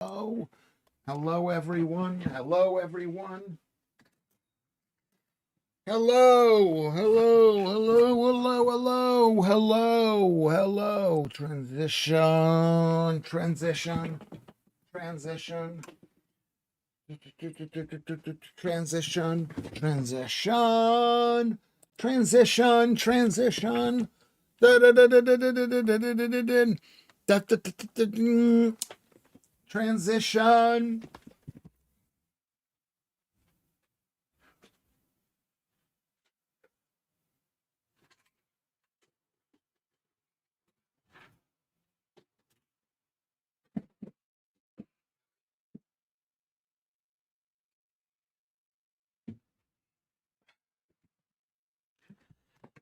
Hello. Hello, everyone. Hello, everyone. Hello. Hello. Hello. Hello. Hello. Hello. Hello. Transition. Transition. Transition. Transition. Transition. Transition. Transition. Transition.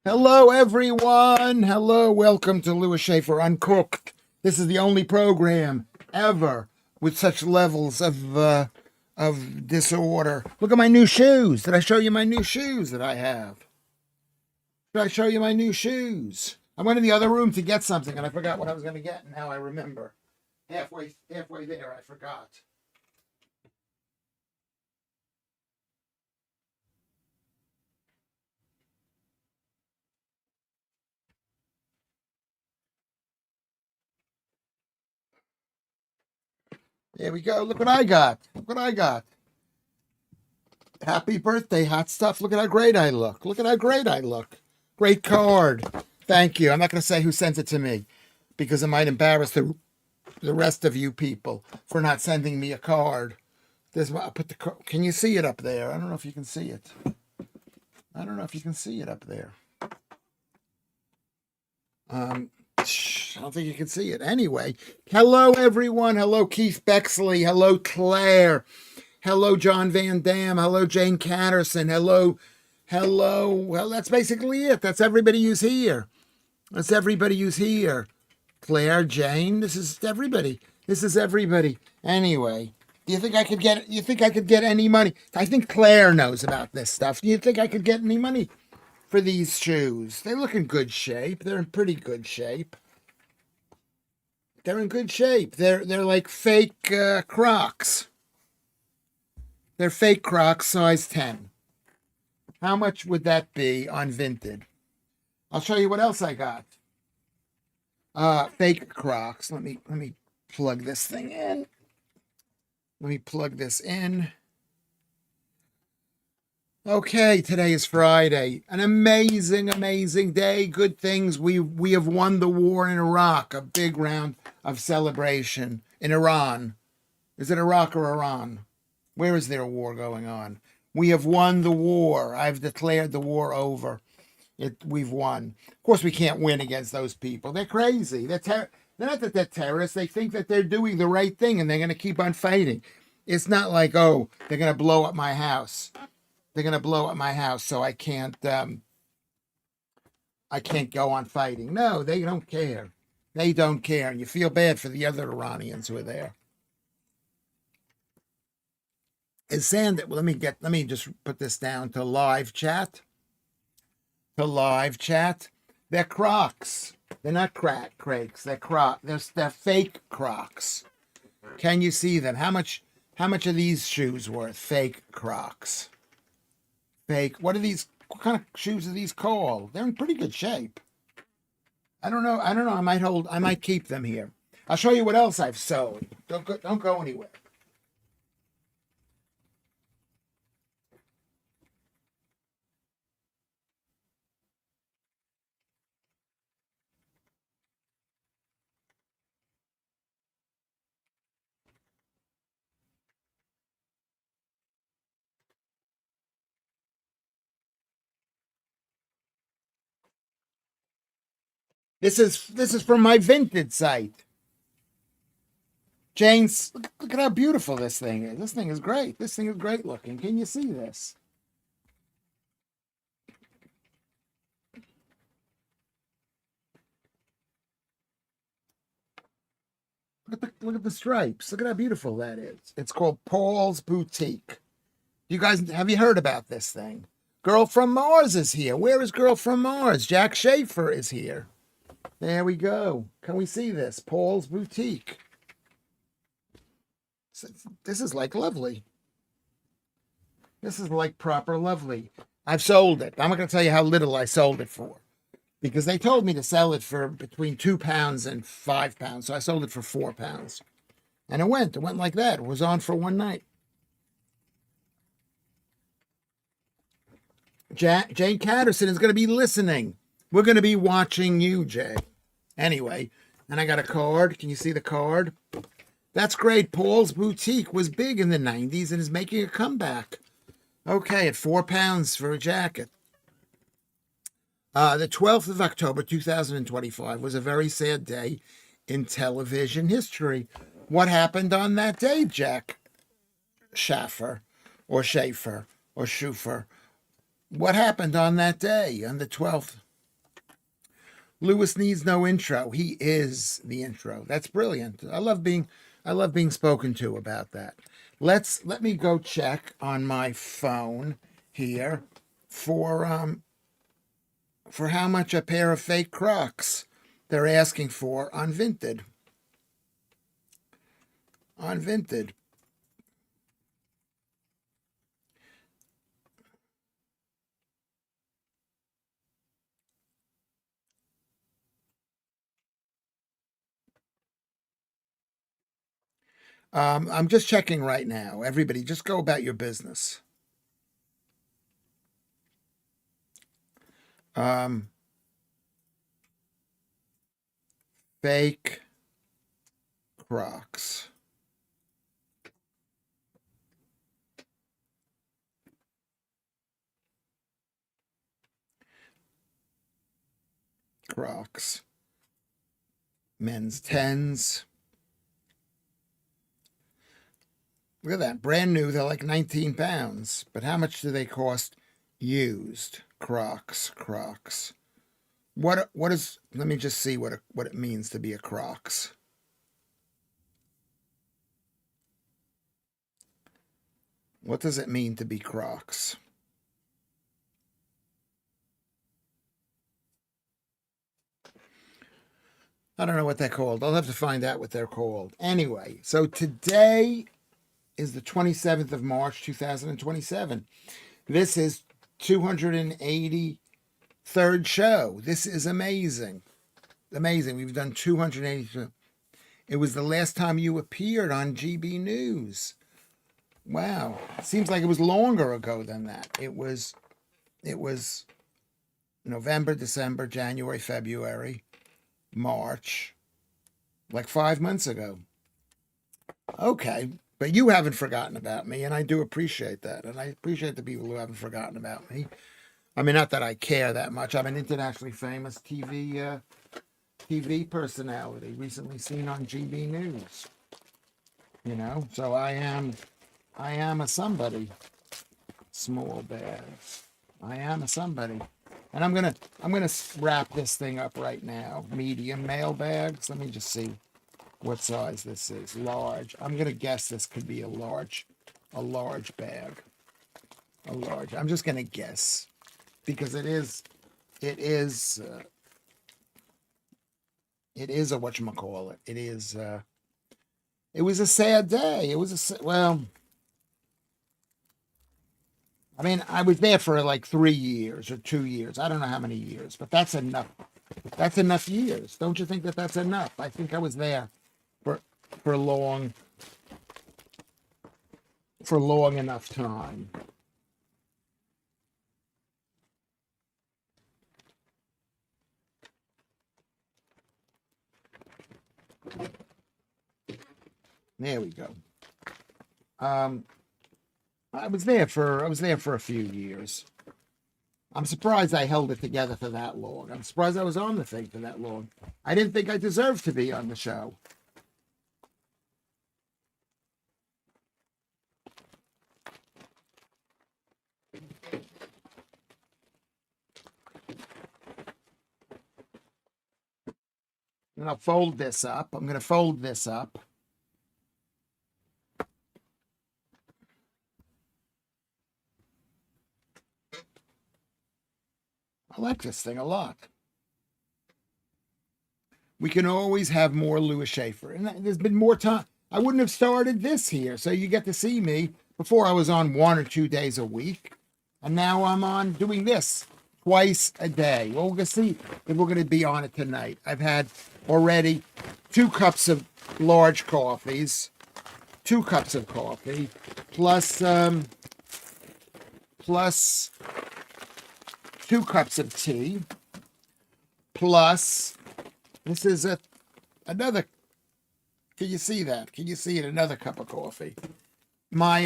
Hello, everyone. Hello, welcome to Lewis Schaffer Uncooked. This is the only program ever with such levels of disorder. Look at my new shoes. Did I show you my new shoes that I have? Did I show you my new shoes? I went in the other room to get something and I forgot what I was going to get. And now I remember. Halfway there, I forgot. There we go. Look what I got. Look what I got. Happy birthday, hot stuff. Look at how great I look. Look at how great I look. Great card. Thank you. I'm not going to say who sent it to me because it might embarrass the rest of you people for not sending me a card. I'll put the can you see it up there? I don't know if you can see it. I don't know if you can see it up there. I don't think you can see it. Anyway, hello, everyone. Hello, Keith Bexley. Hello, Claire. Hello, John Van Dam. Hello, Jane Catterson. Hello. Well, that's basically it. That's everybody who's here. That's everybody who's here. Claire, Jane, this is everybody. This is everybody. Anyway, do you think I could get any money? I think Claire knows about this stuff. Do you think I could get any money for these shoes? They look in good shape. They're in pretty good shape. They're in good shape. They're like fake Crocs. They're fake Crocs, size 10. How much would that be on Vinted? I'll show you what else I got. Fake Crocs. Let me plug this thing in. Let me plug this in. Okay, today is Friday. An amazing, amazing day. Good things. We have won the war in Iraq. A big round of celebration in Iran. Is it Iraq or Iran? Where is there a war going on? We have won the war. I've declared the war over. We've won. Of course, we can't win against those people. They're crazy. They're not that they're terrorists. They think that they're doing the right thing and they're going to keep on fighting. It's not like, oh, they're going to blow up my house. They're going to blow up my house, so I can't go on fighting. No, they don't care. They don't care. And you feel bad for the other Iranians who are there. Is Sand? Well, let me just put this down to live chat. To live chat. They're Crocs. They're not Craigs. They're Crocs. They're fake Crocs. Can you see them? How much are these shoes worth? Fake Crocs. Fake. What what kind of shoes are these called? They're in pretty good shape. I don't know. I might keep them here. I'll show you what else I've sewed. Don't go anywhere. This is from my Vinted site. Jane's, look at how beautiful this thing is. This thing is great. This thing is great looking. Can you see this? Look at the stripes. Look at how beautiful that is. It's called Paul's Boutique. You guys, have you heard about this thing? Girl from Mars is here. Where is Girl from Mars? Jack Schaefer is here. There we go. Can we see this? Paul's Boutique. This is like lovely. This is like proper lovely. I've sold it. I'm not going to tell you how little I sold it for because they told me to sell it for between £2 and £5. So I sold it for £4. And it went like that. It was on for one night. Jane Catterson is going to be listening. We're going to be watching you, Jay. Anyway, and I got a card. Can you see the card? That's great. Paul's Boutique was big in the 90s and is making a comeback. Okay, at £4 for a jacket. The 12th of October, 2025 was a very sad day in television history. What happened on that day, Jack Schaffer or Schaefer or Schufer? What happened on that day, on the 12th? Lewis needs no intro. He is the intro. That's brilliant. I love being spoken to about that. Let me go check on my phone here for how much a pair of fake Crocs they're asking for on Vinted. On Vinted. I'm just checking right now. Everybody, just go about your business. Fake Crocs. Crocs. Men's 10s. Look at that. Brand new, they're like £19. But how much do they cost used? Crocs. What is, let me just see what it means to be a Crocs. What does it mean to be Crocs? I don't know what they're called. I'll have to find out what they're called. Anyway, so today is the 27th of March, 2027. This is 283rd show. This is amazing. Amazing. We've done 282. It was the last time you appeared on GB News. Wow. Seems like it was longer ago than that. It was November, December, January, February, March, like 5 months ago. Okay. But you haven't forgotten about me, and I do appreciate that. And I appreciate the people who haven't forgotten about me. I mean, not that I care that much. I'm an internationally famous TV personality, recently seen on GB News. You know, so I am a somebody. Small bags. I am a somebody. And I'm gonna wrap this thing up right now. Medium mail bags. Let me just see what size this is. Large. I'm gonna guess this could be a large bag. A large. I'm just gonna guess because it is a whatchamacallit. It was a sad day. I mean, I was there for like 3 years or 2 years. I don't know how many years, but that's enough. That's enough years. Don't you think that that's enough? I think I was there for long enough time. There we go. I was there for a few years. I'm surprised I held it together for that long. I'm surprised I was on the thing for that long. I didn't think I deserved to be on the show. And I'll fold this up. I'm going to fold this up. I like this thing a lot. We can always have more Lewis Schaffer. And there's been more time. I wouldn't have started this here. So you get to see me. Before I was on 1 or 2 days a week, and now I'm on doing this twice a day. Well, we're going to see if we're going to be on it tonight. I've had already 2 cups of large coffees, 2 cups of coffee, plus 2 cups of tea, plus this is another. Can you see that? Can you see it? Another cup of coffee. My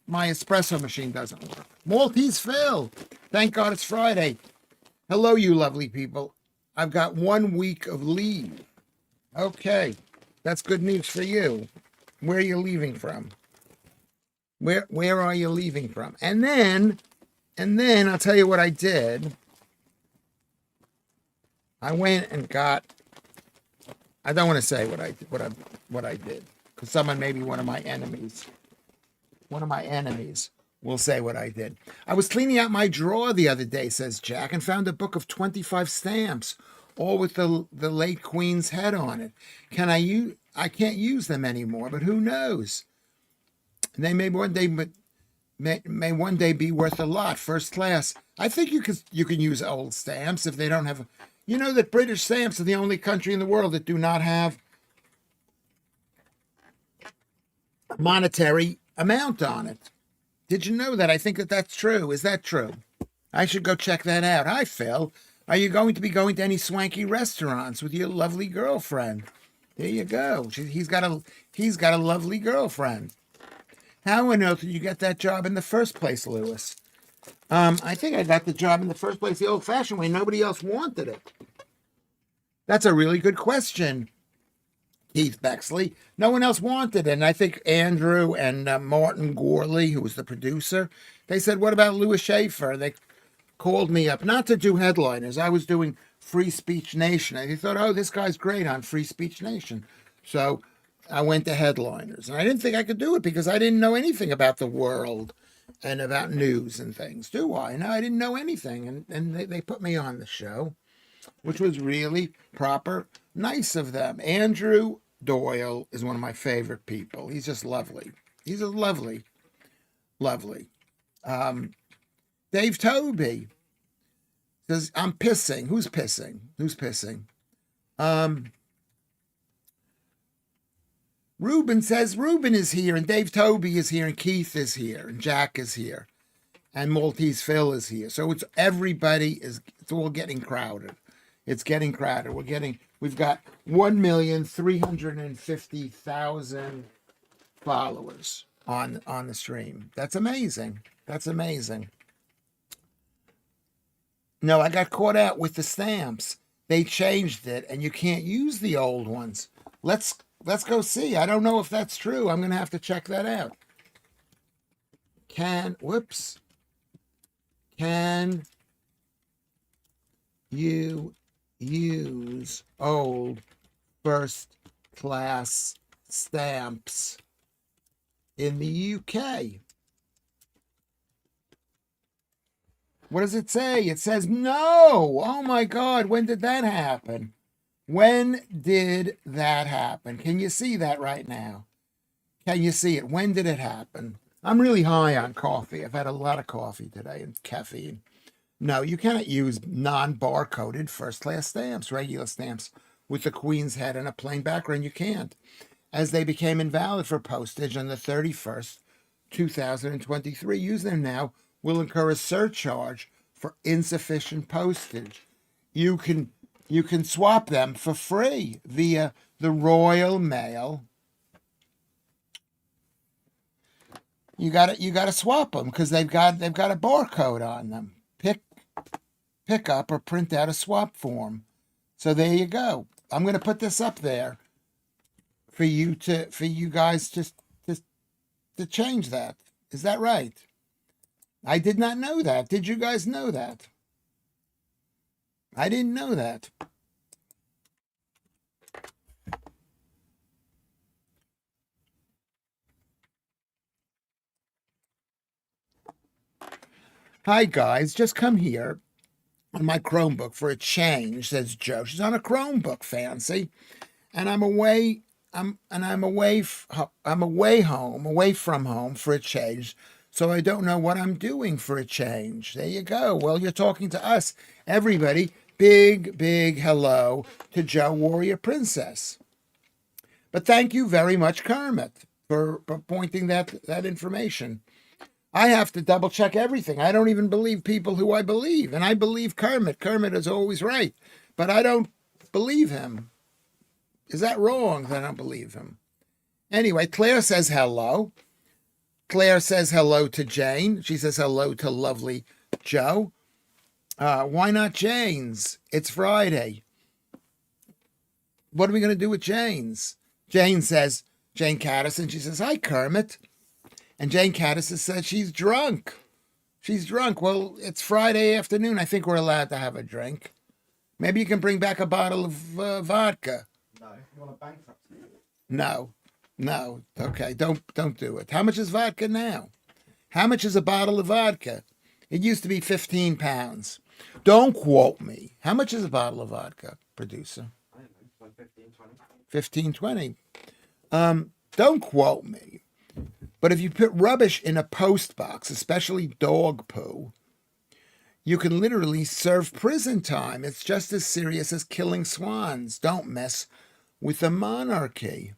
espresso machine doesn't work. Maltese Phil. Thank God it's Friday. Hello, you lovely people. I've got 1 week of leave. Okay. That's good news for you. Where are you leaving from? Where are you leaving from? And then I'll tell you what I did. I went and got, I don't want to say what I did, because someone, maybe one of my enemies will say what I did. I was cleaning out my drawer the other day, says Jack, and found a book of 25 stamps, all with the late Queen's head on it. I can't use them anymore, but who knows? They may one day be worth a lot, first class. I think you can use old stamps if they don't have. You know that British stamps are the only country in the world that do not have a monetary amount on it. Did you know that? I think that's true. Is that true? I should go check that out. Hi, Phil. Are you going to be going to any swanky restaurants with your lovely girlfriend? There you go. He's got a lovely girlfriend. How on earth did you get that job in the first place, Lewis? I think I got the job in the first place the old-fashioned way. Nobody else wanted it. That's a really good question, Keith Bexley. No one else wanted it. And I think Andrew and Martin Gorley, who was the producer, they said, what about Lewis Schaffer? They called me up, not to do headliners. I was doing Free Speech Nation. And they thought, oh, this guy's great on Free Speech Nation. So I went to headliners. And I didn't think I could do it because I didn't know anything about the world and about news and things, do I? No, I didn't know anything. And they put me on the show, which was really proper, nice of them. Andrew Doyle is one of my favorite people. He's just lovely. He's a lovely. Dave Toby says, I'm pissing. Who's pissing? Ruben says Ruben is here, and Dave Toby is here, and Keith is here, and Jack is here, and Maltese Phil is here. So it's all getting crowded. It's getting crowded. We've got 1,350,000 followers on the stream. That's amazing. No, I got caught out with the stamps. They changed it, and you can't use the old ones. Let's go see. I don't know if that's true. I'm going to have to check that out. Can you use old first class stamps in the UK? What does it say? It says no. Oh my God. When did that happen? Can you see that right now? Can you see it? When did it happen? I'm really high on coffee. I've had a lot of coffee today and caffeine. No, you cannot use non-barcoded first-class stamps, regular stamps with the Queen's head and a plain background. You can't, as they became invalid for postage on the 31st, 2023. Use them now will incur a surcharge for insufficient postage. You can swap them for free via the Royal Mail. You got to swap them because they've got a barcode on them. Pick up or print out a swap form. So there you go. I'm going to put this up there for you guys to change that. Is that right? I did not know that. Did you guys know that? I didn't know that. Hi, guys. Just come here on my Chromebook for a change, says Joe. She's on a Chromebook, fancy. And I'm away I'm away from home for a change. So I don't know what I'm doing for a change. There you go. Well, you're talking to us, everybody. Big hello to Joe Warrior Princess. But thank you very much, Kermit, for pointing that information. I have to double check everything. I don't even believe people who I believe. And I believe Kermit. Kermit is always right. But I don't believe him. Is that wrong that I don't believe him? Anyway, Claire says hello. Claire says hello to Jane. She says hello to lovely Joe. Why not Jane's? It's Friday. What are we going to do with Jane's? Jane Caddison, she says, hi, Kermit. And Jane Caddison says she's drunk. She's drunk. Well, it's Friday afternoon. I think we're allowed to have a drink. Maybe you can bring back a bottle of vodka. No, you want a bankruptcy? No. Okay, don't do it. How much is vodka now? How much is a bottle of vodka? It used to be 15 pounds. Don't quote me. How much is a bottle of vodka, producer? I don't know, like 15, 20. 15, 20. Don't quote me. But if you put rubbish in a post box, especially dog poo, you can literally serve prison time. It's just as serious as killing swans. Don't mess with the monarchy.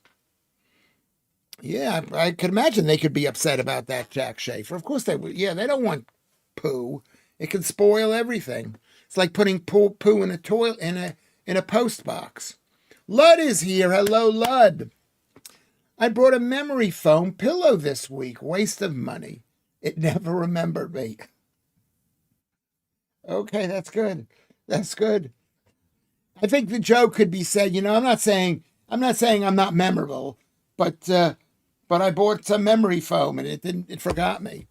Yeah, I could imagine they could be upset about that, Jack Schaefer. Of course they would. Yeah, they don't want poo. It can spoil everything. It's like putting poo in a toilet in a post box. Lud is here. Hello, Lud. I brought a memory foam pillow this week. Waste of money. It never remembered me. Okay, that's good. That's good. I think the joke could be said, I'm not saying I'm not memorable, but I bought some memory foam and it forgot me.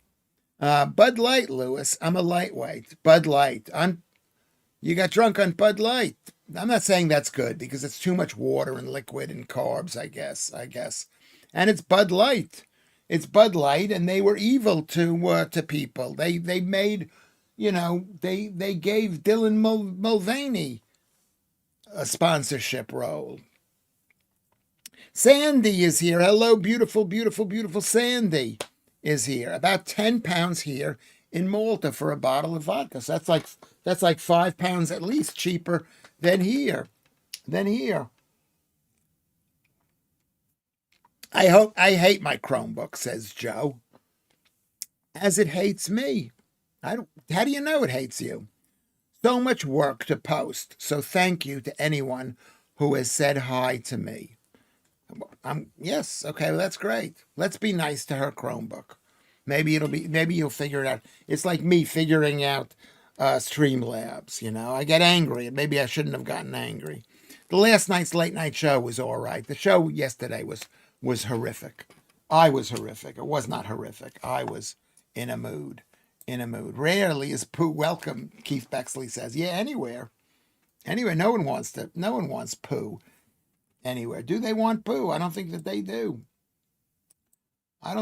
Bud Light, Lewis. I'm a lightweight. Bud Light. You got drunk on Bud Light. I'm not saying that's good because it's too much water and liquid and carbs, I guess. And it's Bud Light. It's Bud Light, and they were evil to people. They made, they gave Dylan Mulvaney a sponsorship role. Sandy is here. Hello, beautiful Sandy is here. About 10 pounds here in Malta for a bottle of vodka. So that's like 5 pounds at least cheaper than here. I hate my Chromebook, says Joe, as it hates me. How do you know it hates you? So much work to post. So thank you to anyone who has said hi to me. Yes, okay, well, that's great. Let's be nice to her Chromebook. Maybe you'll figure it out. It's like me figuring out Streamlabs, I get angry, and maybe I shouldn't have gotten angry. The last night's late night show was all right. The show yesterday was horrific. I was horrific. It was not horrific. I was in a mood. Rarely is poo welcome, Keith Bexley says. Yeah, anywhere. No one wants poo anywhere. Do they want poo? I don't think that they do. They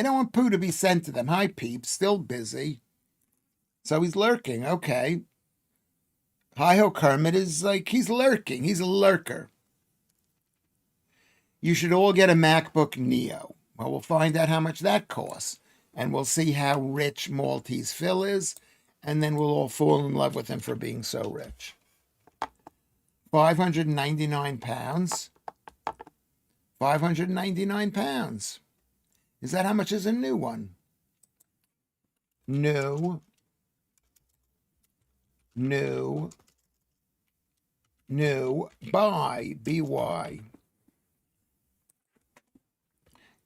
don't want poo to be sent to them. Hi, peeps. Still busy. So he's lurking. Okay. Hi-ho Kermit is like, he's lurking. He's a lurker. You should all get a MacBook Neo. Well, we'll find out how much that costs. And we'll see how rich Maltese Phil is. And then we'll all fall in love with him for being so rich. 599 pounds. 599 pounds. Is that how much is a new one? New. Buy. B-Y.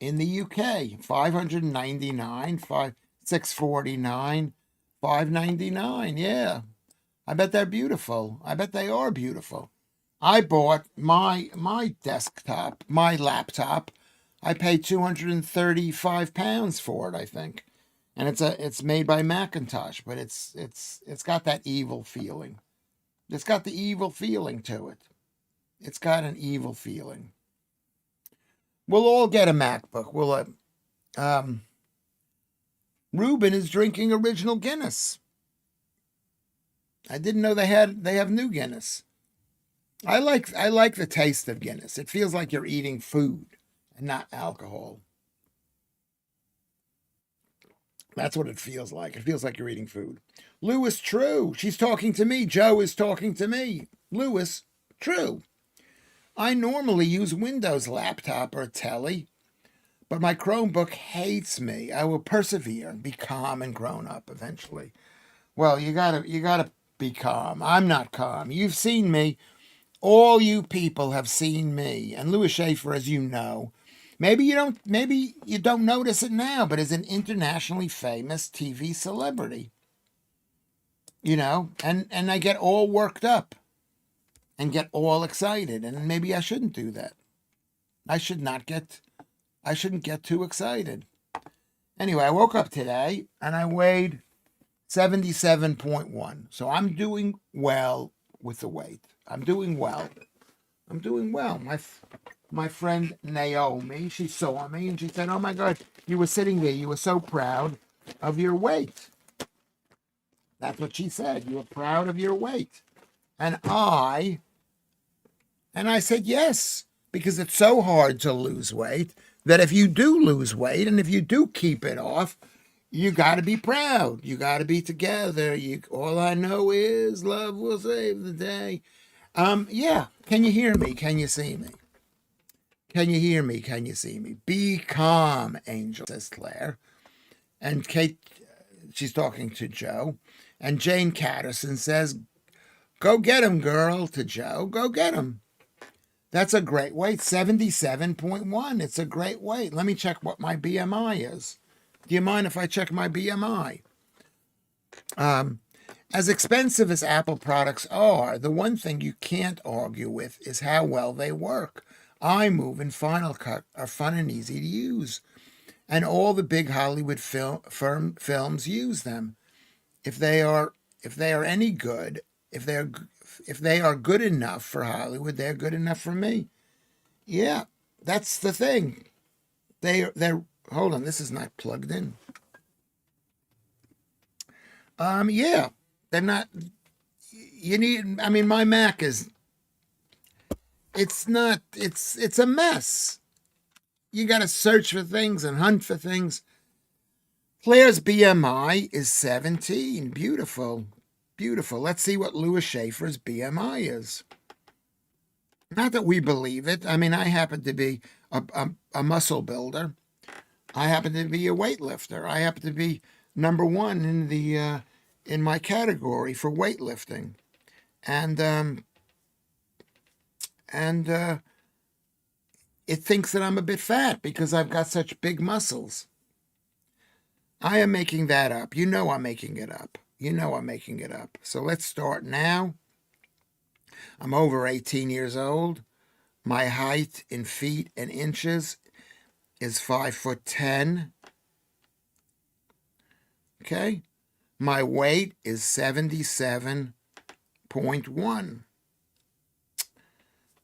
In the UK, 599, 649, 599. Yeah. I bet they're beautiful. I bet they are beautiful. I bought my desktop, my laptop. I paid £235 for it, I think. And it's made by Macintosh, but it's got that evil feeling. It's got the evil feeling to it. It's got an evil feeling. We'll all get a MacBook. Ruben is drinking original Guinness. I didn't know they have new Guinness. I like the taste of Guinness. It feels like you're eating food and not alcohol. That's what it feels like. It feels like you're eating food. Lewis, true. She's talking to me. Joe is talking to me. Lewis, true. I normally use Windows laptop or telly, but my Chromebook hates me. I will persevere and be calm and grown up eventually. Well, you gotta be calm. I'm not calm. You've seen me. All you people have seen me. And Lewis Schaffer, as you know, maybe you don't notice it now, but is an internationally famous TV celebrity. And I get all worked up and get all excited, and maybe I shouldn't do that. I shouldn't get too excited. Anyway, I woke up today and I weighed 77.1. So I'm doing well with the weight. I'm doing well. My friend Naomi, she saw me and she said, "Oh my God, you were sitting there. You were so proud of your weight." That's what she said. You were proud of your weight. And I said, yes, because it's so hard to lose weight that if you do lose weight and if you do keep it off, you got to be proud. You got to be together. All I know is love will save the day. Yeah. Can you hear me? Can you see me? Can you hear me? Can you see me? Be calm, Angel, says Claire. And Kate, she's talking to Joe. And Jane Catterson says, "Go get him, girl," to Joe. Go get him. That's a great weight, 77.1. It's a great weight. Let me check what my BMI is. Do you mind if I check my BMI? As expensive as Apple products are, the one thing you can't argue with is how well they work. iMovie and Final Cut are fun and easy to use, and all the big Hollywood films use them. If they are any good, if they are good enough for Hollywood, they're good enough for me. Yeah, that's the thing. They're hold on, this is not plugged in. Yeah, they're not. You need. I mean, my Mac is. It's not. It's a mess. You got to search for things and hunt for things. Claire's BMI is 17. Beautiful. Beautiful. Let's see what Lewis Schaffer's BMI is. Not that we believe it. I mean, I happen to be a muscle builder. I happen to be a weightlifter. I happen to be number one in my category for weightlifting, and it thinks that I'm a bit fat because I've got such big muscles. I am making that up. You know I'm making it up. So let's start now. I'm over 18 years old. My height in feet and inches is 5'10". Okay. My weight is 77.1.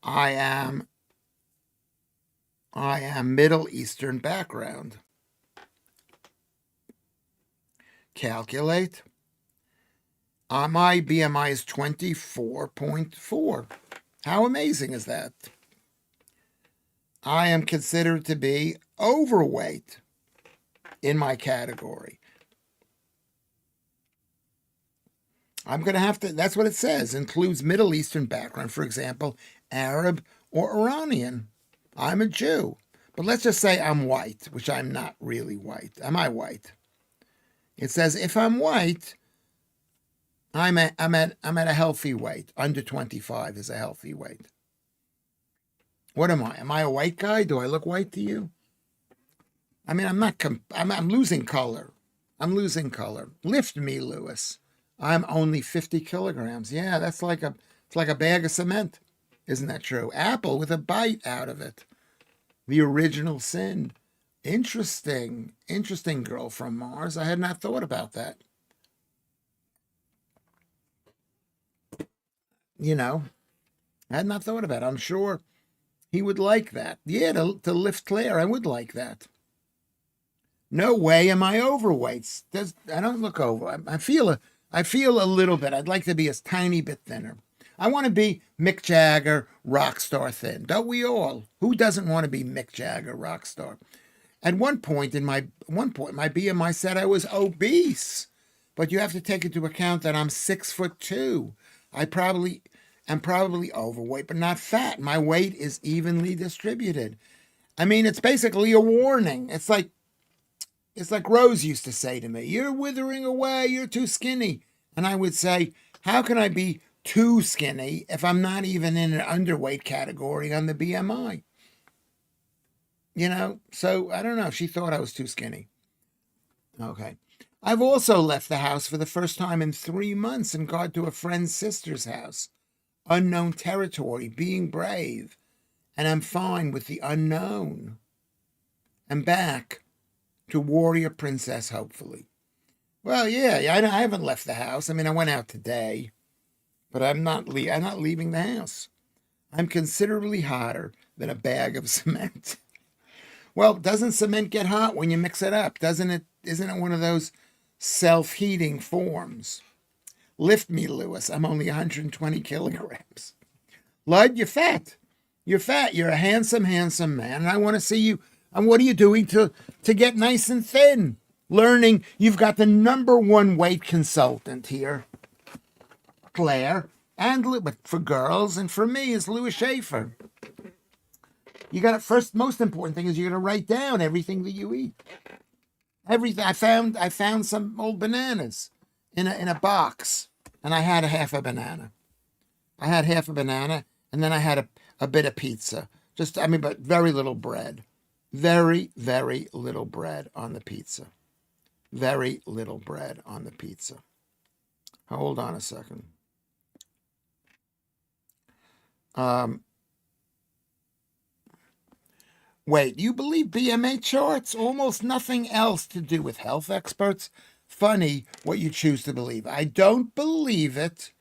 I am Middle Eastern background. Calculate. My BMI is 24.4. How amazing is that? I am considered to be overweight in my category. I'm going to have to, that's what it says, includes Middle Eastern background, for example, Arab or Iranian. I'm a Jew. But let's just say I'm white, which I'm not really white. Am I white? It says if I'm white, I'm at a healthy weight. Under 25 is a healthy weight. What am I? Am I a white guy? Do I look white to you? I mean, I'm losing color. Lift me, Lewis. I'm only 50 kilograms. Yeah, it's like a bag of cement. Isn't that true? Apple with a bite out of it. The original sin. Interesting girl from Mars. I had not thought about that. I had not thought about it. I'm sure he would like that. Yeah, to lift Claire, I would like that. No way am I overweight. I don't look over. I feel a little bit. I'd like to be a tiny bit thinner. I want to be Mick Jagger, rock star thin. Don't we all? Who doesn't want to be Mick Jagger, rock star? At one point, my BMI said I was obese, but you have to take into account that I'm 6'2". I'm probably overweight, but not fat. My weight is evenly distributed. I mean, it's basically a warning. It's like Rose used to say to me, "You're withering away, you're too skinny." And I would say, "How can I be too skinny if I'm not even in an underweight category on the BMI?" So I don't know. She thought I was too skinny. Okay. I've also left the house for the first time in 3 months and gone to a friend's sister's house. Unknown territory, being brave. And I'm fine with the unknown. I'm back to warrior princess, hopefully. Well, yeah, I haven't left the house. I mean, I went out today, but I'm not leaving the house. I'm considerably hotter than a bag of cement. Well, doesn't cement get hot when you mix it up? Doesn't it? Isn't it one of those self-heating forms? Lift me, Lewis. I'm only 120 kilograms. Lud, you're fat. You're fat. You're a handsome, handsome man. And I want to see you. And what are you doing to get nice and thin? Learning. You've got the #1 weight consultant here, Claire. But for girls and for me is Lewis Schaffer. You got to first. Most important thing is you got to write down everything that you eat. Everything. I found some old bananas in a box, and I had a half a banana. I had half a banana, and then I had a bit of pizza. But very little bread. Very, very little bread on the pizza. Very little bread on the pizza. Hold on a second. Wait, you believe BMA charts? Almost nothing else to do with health experts? Funny what you choose to believe. I don't believe it.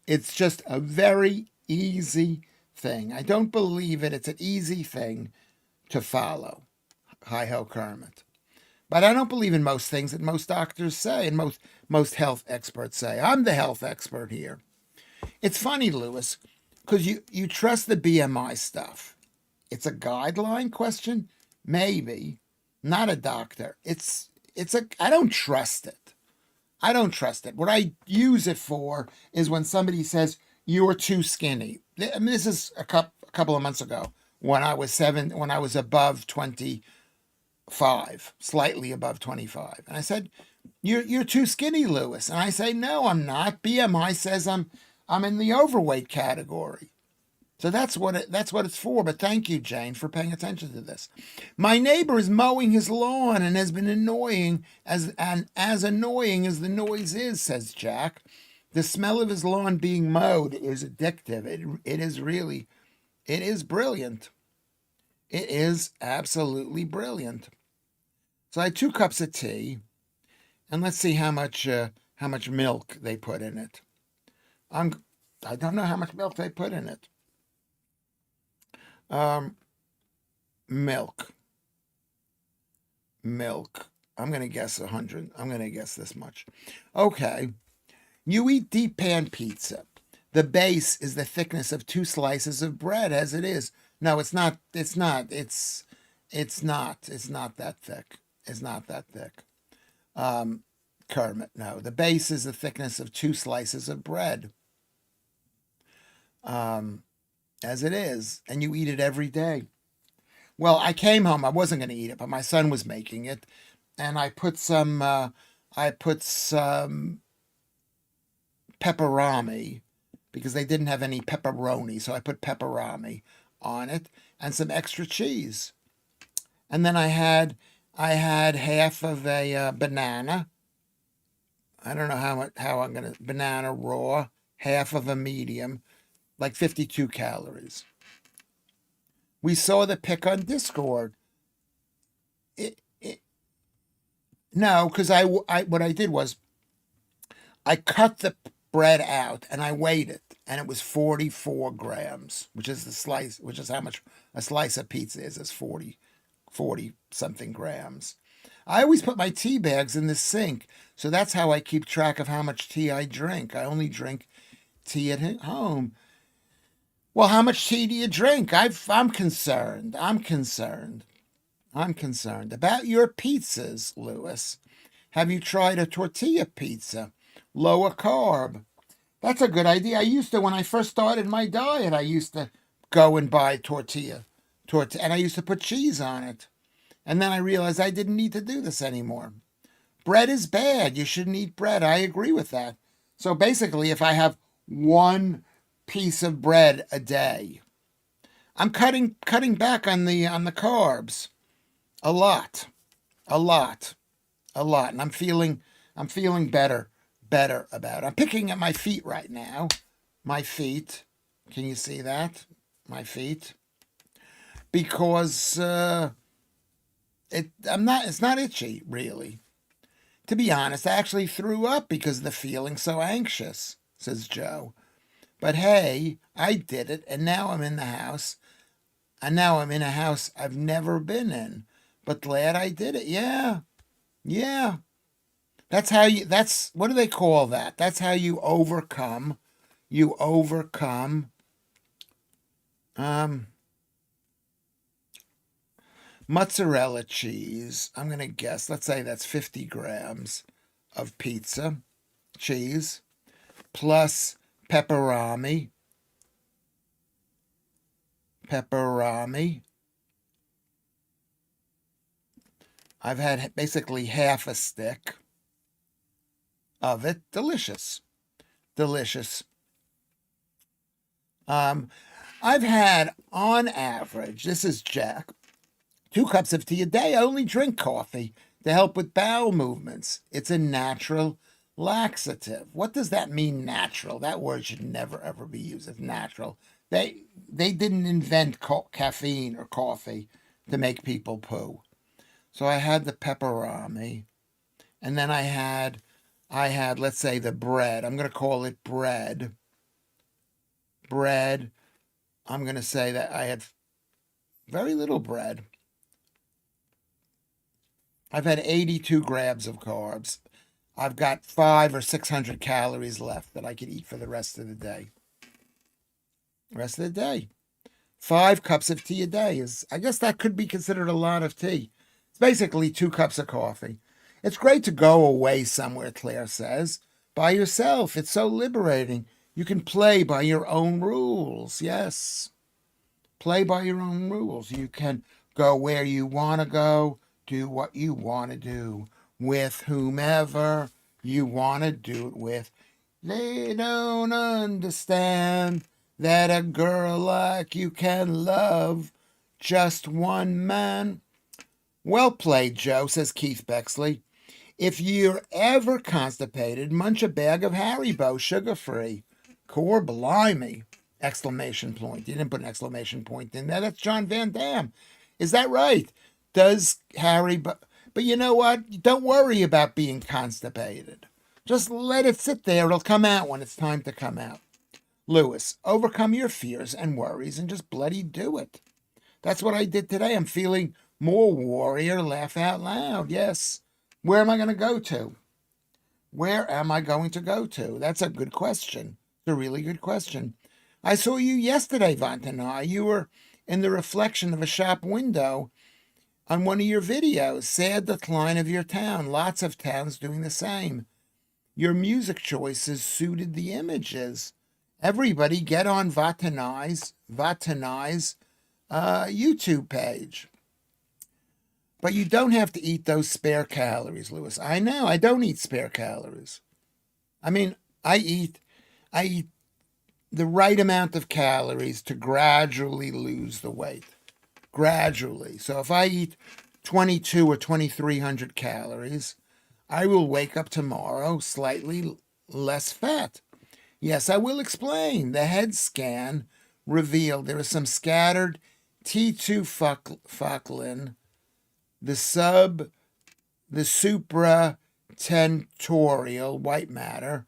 It's just a very easy thing. I don't believe it. It's an easy thing to follow. Hi-ho, Kermit. But I don't believe in most things that most doctors say and most health experts say. I'm the health expert here. It's funny, Lewis, because you trust the BMI stuff. It's a guideline question? Maybe. Not a doctor. I don't trust it. I don't trust it. What I use it for is when somebody says, "You're too skinny." I mean, this is a couple of months ago when I was above 25, slightly above 25. And I said, You're too skinny, Lewis. And I say, "No, I'm not. BMI says I'm in the overweight category." So that's what it's for. But thank you, Jane, for paying attention to this. My neighbor is mowing his lawn and has been annoying as annoying as the noise is, says Jack. The smell of his lawn being mowed is addictive. It is brilliant. It is absolutely brilliant. So I had 2 cups of tea, and let's see how much milk they put in it. I don't know how much milk they put in it. Milk. I'm going to guess 100. I'm going to guess this much. Okay. You eat deep pan pizza. The base is the thickness of 2 slices of bread as it is. No, it's not. It's not. It's not that thick. It's not that thick. Kermit, no. The base is the thickness of 2 slices of bread. As it is. And you eat it every day. Well, I came home. I wasn't going to eat it, but my son was making it, and I put some pepperami because they didn't have any pepperoni, so I put pepperami on it and some extra cheese. And then I had half of a banana. I don't know how I'm gonna banana raw, half of a medium, like 52 calories. We saw the pic on Discord. No, because what I did was I cut the bread out and I weighed it, and it was 44 grams, which is how much a slice of pizza is. It's 40 something grams. I always put my tea bags in the sink. So that's how I keep track of how much tea I drink. I only drink tea at home. Well, how much tea do you drink? I'm concerned. I'm concerned about your pizzas, Lewis. Have you tried a tortilla pizza? Lower carb. That's a good idea. I used to, when I first started my diet, I used to go and buy tortilla, and I used to put cheese on it. And then I realized I didn't need to do this anymore. Bread is bad. You shouldn't eat bread. I agree with that. So basically, if I have one piece of bread a day, I'm cutting back on the carbs a lot, a lot, a lot, and I'm feeling better about it. I'm picking at my feet right now. My feet. Can you see that? My feet. Because it's not itchy, really. To be honest, I actually threw up because of the feeling so anxious, says Joe. But hey, I did it, and now I'm in the house. And now I'm in a house I've never been in. But glad I did it. Yeah. Yeah. That's what do they call that? That's how you overcome. You overcome um mozzarella cheese. I'm going to guess. Let's say that's 50 grams of pizza cheese plus pepperami. Pepperami. I've had basically half a stick of it. Delicious. Delicious. I've had, on average, this is Jack, 2 cups of tea a day. I only drink coffee to help with bowel movements. It's a natural laxative. What does that mean, natural? That word should never, ever be used as natural. They didn't invent caffeine or coffee to make people poo. So I had the pepperami, and then I had, let's say, the bread. I'm going to call it bread. Bread. I'm going to say that I had very little bread. I've had 82 grams of carbs. I've got 500 or 600 calories left that I could eat for the rest of the day. Rest of the day. 5 cups of tea a day is, I guess that could be considered a lot of tea. It's basically 2 cups of coffee. It's great to go away somewhere, Claire says, by yourself. It's so liberating. You can play by your own rules. Yes. Play by your own rules. You can go where you want to go, do what you want to do, with whomever you want to do it with. They don't understand that a girl like you can love just one man. Well played, Joe, says Keith Bexley. If you're ever constipated, munch a bag of Haribo, sugar-free. Core blimey! Exclamation point. You didn't put an exclamation point in there. That's John Van Damme. Is that right? Does Haribo... But you know what? Don't worry about being constipated. Just let it sit there. It'll come out when it's time to come out. Lewis, overcome your fears and worries and just bloody do it. That's what I did today. I'm feeling more warrior, laugh out loud. Yes. Where am I going to go to? Where am I going to go to? That's a good question. It's a really good question. I saw you yesterday, Vantanai. You were in the reflection of a shop window on one of your videos. Sad decline of your town. Lots of towns doing the same. Your music choices suited the images. Everybody get on Vatanai's YouTube page. But you don't have to eat those spare calories, Lewis. I know, I don't eat spare calories. I mean, I eat the right amount of calories to gradually lose the weight. Gradually. So if I eat 22 or 2300 calories, I will wake up tomorrow slightly less fat. Yes, I will explain. The head scan revealed there is some scattered T2 fucklin, the supratentorial white matter,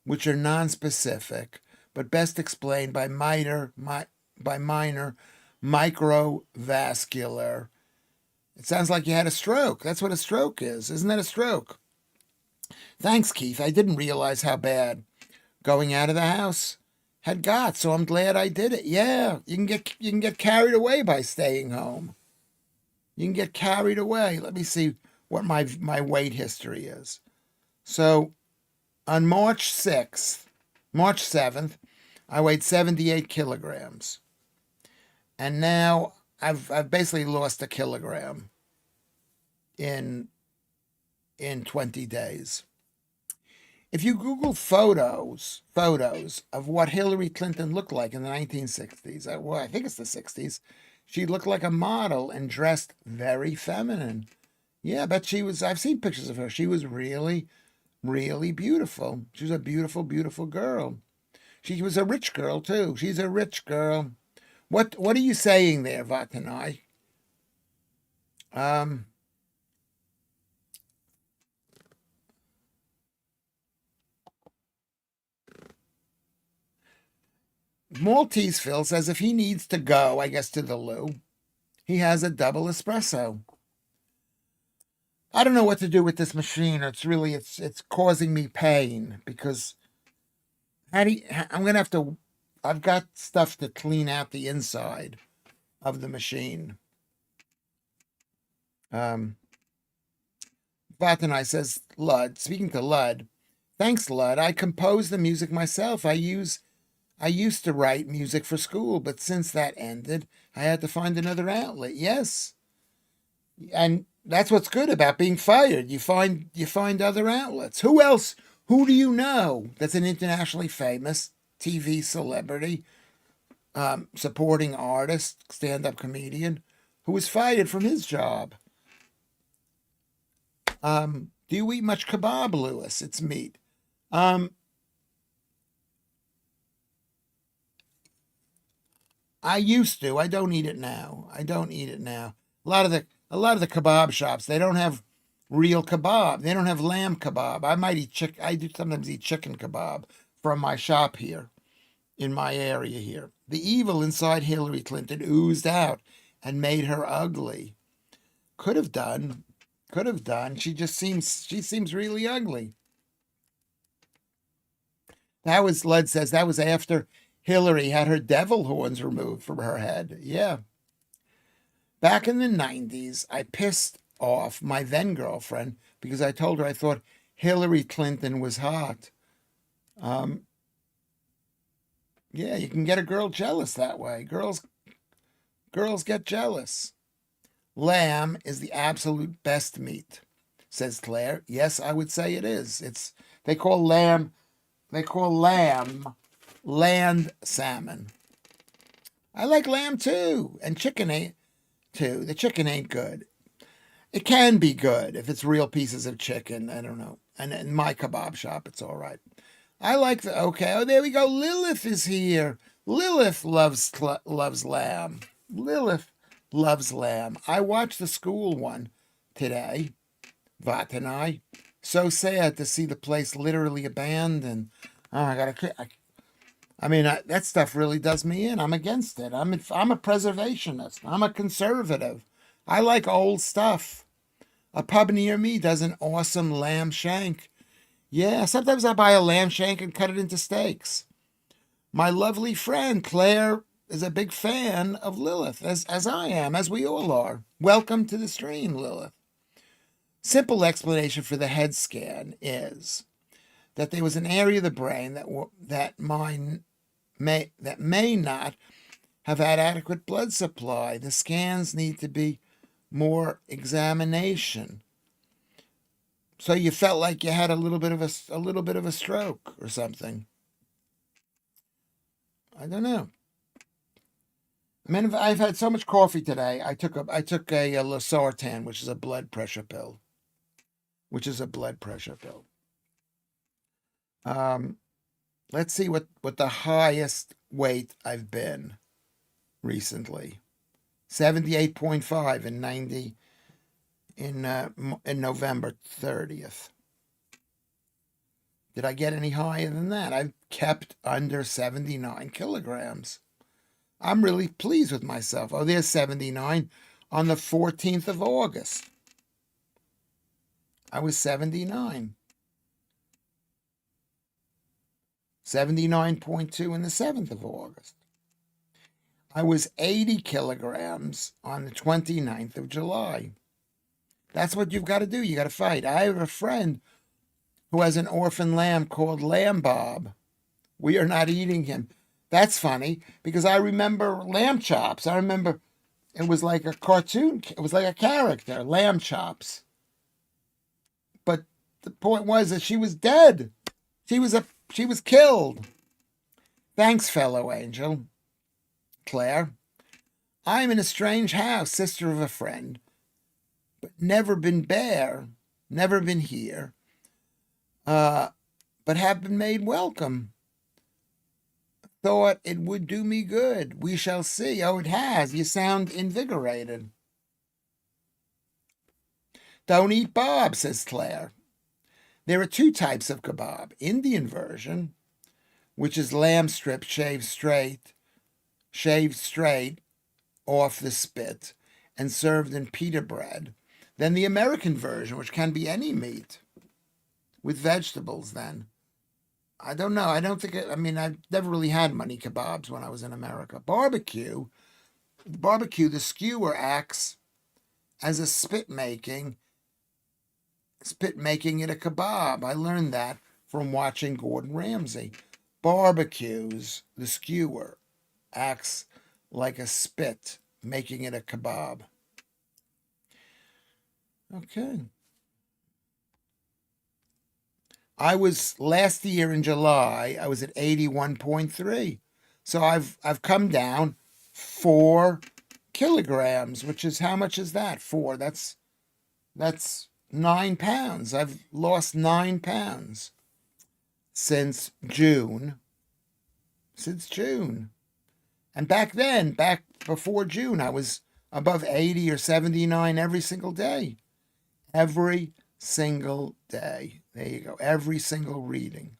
which are nonspecific, but best explained by minor microvascular It sounds like you had a stroke. That's what a stroke is. Isn't that a stroke? Thanks, Keith. I didn't realize how bad going out of the house had got, so I'm glad I did it. Yeah, you can get carried away by staying home. You can get carried away. Let me see what my weight history is. So on March 7th, I weighed 78 kilograms. And now I've basically lost a kilogram in 20 days. If you Google photos of what Hillary Clinton looked like in the 1960s, well, I think it's the 60s, she looked like a model and dressed very feminine. Yeah, I bet she was. I've seen pictures of her. She was really, really beautiful. She was a beautiful, beautiful girl. She was a rich girl too. She's a rich girl. What are you saying there, Vatanai? Um, Maltese Phil says if he needs to go, I guess to the loo, he has a double espresso. I don't know what to do with this machine. It's causing me pain because I'm gonna have to. I've got stuff to clean out the inside of the machine. Vatanai says, Lud, speaking to Lud, thanks, Lud. I compose the music myself. I used to write music for school, but since that ended, I had to find another outlet. Yes. And that's what's good about being fired. You find other outlets. Who else? Who do you know that's an internationally famous TV celebrity, supporting artist, stand-up comedian, who was fired from his job? Do you eat much kebab, Lewis? It's meat. Um, I used to. I don't eat it now. I don't eat it now. A lot of the kebab shops, they don't have real kebab. They don't have lamb kebab. I might eat chicken. I do sometimes eat chicken kebab from my shop here in my area here. The evil inside Hillary Clinton oozed out and made her ugly. Could have done. Could have done. She seems really ugly. That was Lud says that was after Hillary had her devil horns removed from her head. Yeah. Back in the 90s, I pissed off my then girlfriend because I told her I thought Hillary Clinton was hot. Um, yeah, you can get a girl jealous that way. Girls get jealous. Lamb is the absolute best meat, says Claire. Yes, I would say it is. They call lamb land salmon. I like lamb too, and chicken ain't too. The chicken ain't good. It can be good if it's real pieces of chicken. I don't know. And in my kebab shop, it's all right. I like the okay. Oh, there we go. Lilith is here. Lilith loves lamb. Lilith loves lamb. I watched the school one today. Vat and I. So sad to see the place literally abandoned. Oh, that stuff really does me in. I'm against it. I'm a preservationist. I'm a conservative. I like old stuff. A pub near me does an awesome lamb shank. Yeah, sometimes I buy a lamb shank and cut it into steaks. My lovely friend Claire is a big fan of Lilith, as I am, as we all are. Welcome to the stream, Lilith. Simple explanation for the head scan is that there was an area of the brain that may not have had adequate blood supply. The scans need to be more examination. So you felt like you had a little bit of a stroke or something. I don't know. I've had so much coffee today. I took a losartan, which is a blood pressure pill. Um, let's see what the highest weight I've been recently. 78.5 and 90 in November 30th. Did I get any higher than that? I've kept under 79 kilograms. I'm really pleased with myself. Oh, there's 79. on the 14th of August. I was 79. 79.2 on the 7th of August. I was 80 kilograms on the 29th of July. That's what you've got to do. You got to fight. I have a friend who has an orphan lamb called Lamb Bob. We are not eating him. That's funny because I remember lamb chops. I remember it was like a cartoon. It was like a character, lamb chops. But the point was that she was dead. She was killed. Thanks, fellow angel. Claire. I'm in a strange house, sister of a friend, but never been bare, never been here, but have been made welcome. Thought it would do me good. We shall see. Oh, it has. You sound invigorated. Don't eat Bob, says Claire. There are two types of kebab. Indian version, which is lamb strips shaved straight off the spit and served in pita bread. Then the American version, which can be any meat with vegetables then. I don't know. I I've never really had many kebabs when I was in America. Barbecue, the skewer acts as a spit making it a kebab. I learned that from watching Gordon Ramsay. Barbecues, the skewer acts like a spit, making it a kebab. Okay. I was last year in July, I was at 81.3. So I've come down 4 kilograms, which is, how much is that? 4. That's 9 pounds. I've lost 9 pounds since June. And back before June, I was above 80 or 79 every single day. Every single day. There you go. Every single reading.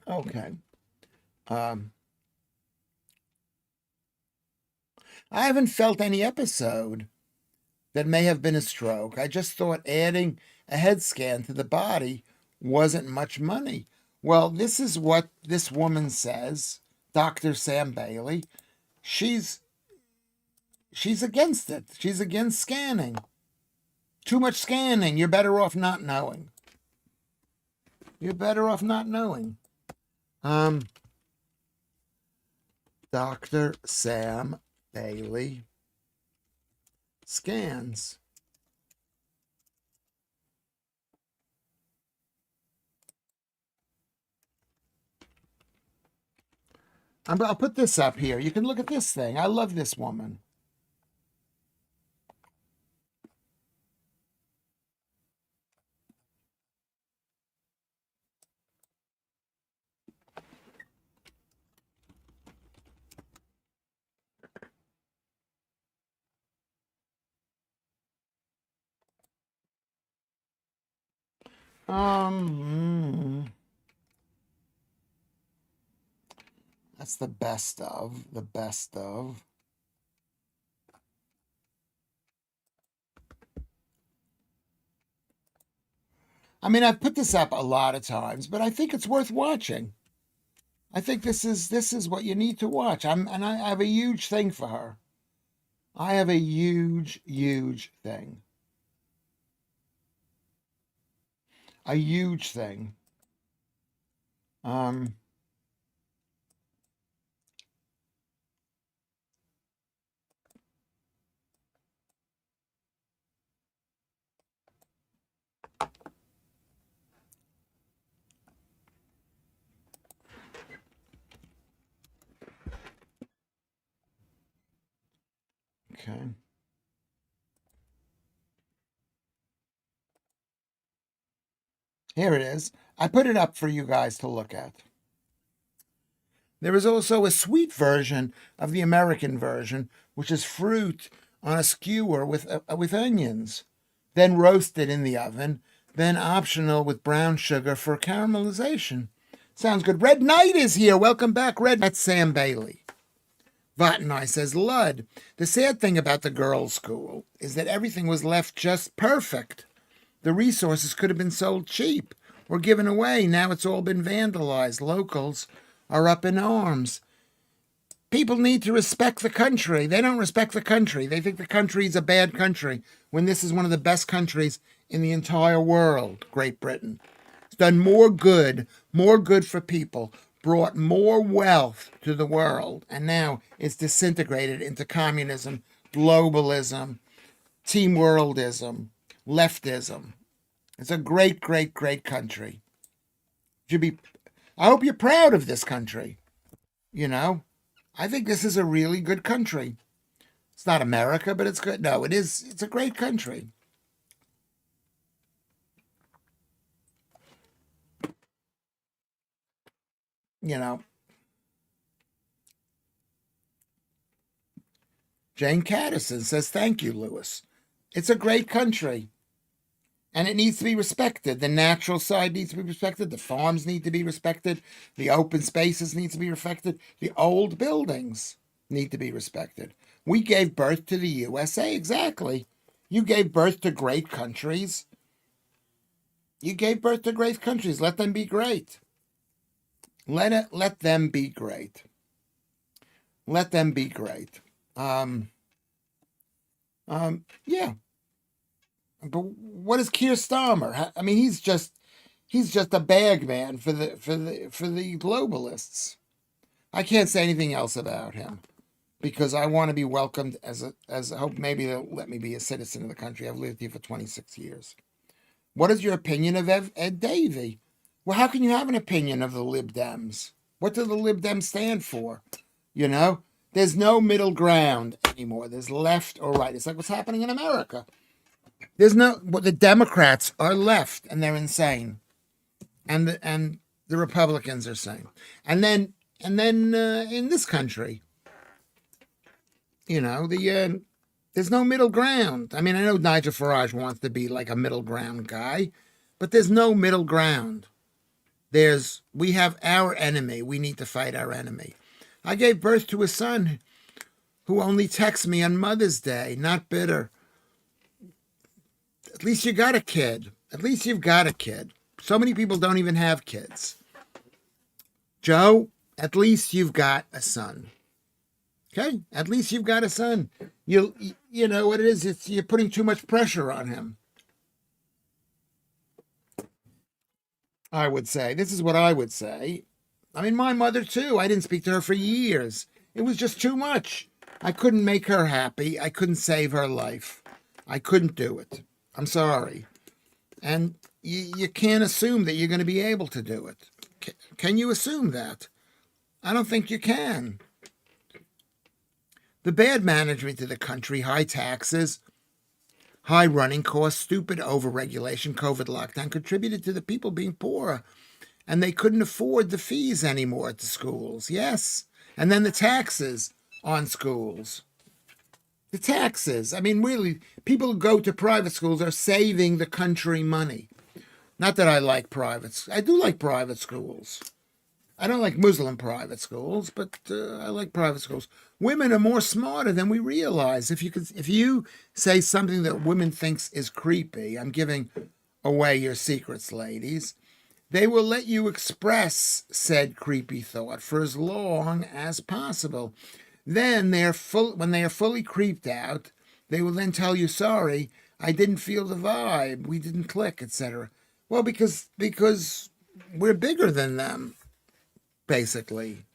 Okay. I haven't felt any episode that may have been a stroke. I just thought adding a head scan to the body wasn't much money. Well, this is what this woman says, Dr. Sam Bailey. She's against it. She's against scanning. Too much scanning. You're better off not knowing. Dr. Sam Bailey scans. I'll put this up here. You can look at this thing. I love this woman. That's the best of. I've put this up a lot of times, but I think it's worth watching. I think this is what you need to watch. I have a huge thing for her. I have a huge thing. A huge thing. Okay. Here it is. I put it up for you guys to look at. There is also a sweet version of the American version, which is fruit on a skewer with onions, then roasted in the oven, then optional with brown sugar for caramelization. Sounds good. Red Knight is here. Welcome back, Red. That's Sam Bailey. Vatnai says, Lud, the sad thing about the girls' school is that everything was left just perfect. The resources could have been sold cheap or given away. Now it's all been vandalized. Locals are up in arms. People need to respect the country. They don't respect the country. They think the country is a bad country when this is one of the best countries in the entire world, Great Britain. It's done more good for people, brought more wealth to the world, and now it's disintegrated into communism, globalism, team worldism, leftism. It's a great, great, great country. I hope you're proud of this country. You know, I think this is a really good country. It's not America, but it's good. No, it is. It's a great country. You know, Jane Catterson says, thank you, Lewis. It's a great country. And it needs to be respected. The natural side needs to be respected. The farms need to be respected. The open spaces need to be respected. The old buildings need to be respected. We gave birth to the USA. Exactly. You gave birth to great countries. You gave birth to great countries. Let them be great. Let them be great. Let them be great. Yeah. But what is Keir Starmer? I mean, he's just a bag man for the globalists. I can't say anything else about him because I want to be welcomed as I hope maybe they'll let me be a citizen of the country. I've lived here for 26 years. What is your opinion of Ed Davey? Well, how can you have an opinion of the Lib Dems? What do the Lib Dems stand for? You know, there's no middle ground anymore. There's left or right. It's like what's happening in America. The Democrats are left and they're insane, and the Republicans are sane, and then in this country, you know, there's no middle ground. I mean, I know Nigel Farage wants to be like a middle ground guy, but there's no middle ground. We have our enemy. We need to fight our enemy. I gave birth to a son who only texts me on Mother's Day, not bitter. At least you got a kid. At least you've got a kid. So many people don't even have kids. Joe, at least you've got a son. Okay? At least you've got a son. You know what it is? You're putting too much pressure on him. I would say. This is what I would say. I mean, my mother too. I didn't speak to her for years. It was just too much. I couldn't make her happy. I couldn't save her life. I couldn't do it. I'm sorry. And you can't assume that you're going to be able to do it. Can you assume that? I don't think you can. The bad management of the country, high taxes, high running costs, stupid overregulation, COVID lockdown contributed to the people being poorer. And they couldn't afford the fees anymore at the schools. Yes. And then the taxes on schools. The taxes. I mean, really, people who go to private schools are saving the country money. Not that I like privates. I do like private schools. I don't like Muslim private schools, but I like private schools. Women are more smarter than we realize. If you say something that women thinks is creepy, I'm giving away your secrets, ladies. They will let you express said creepy thought for as long as possible. Then when they are fully creeped out, they will then tell you, sorry, I didn't feel the vibe, we didn't click, etc. Well, because we're bigger than them, basically.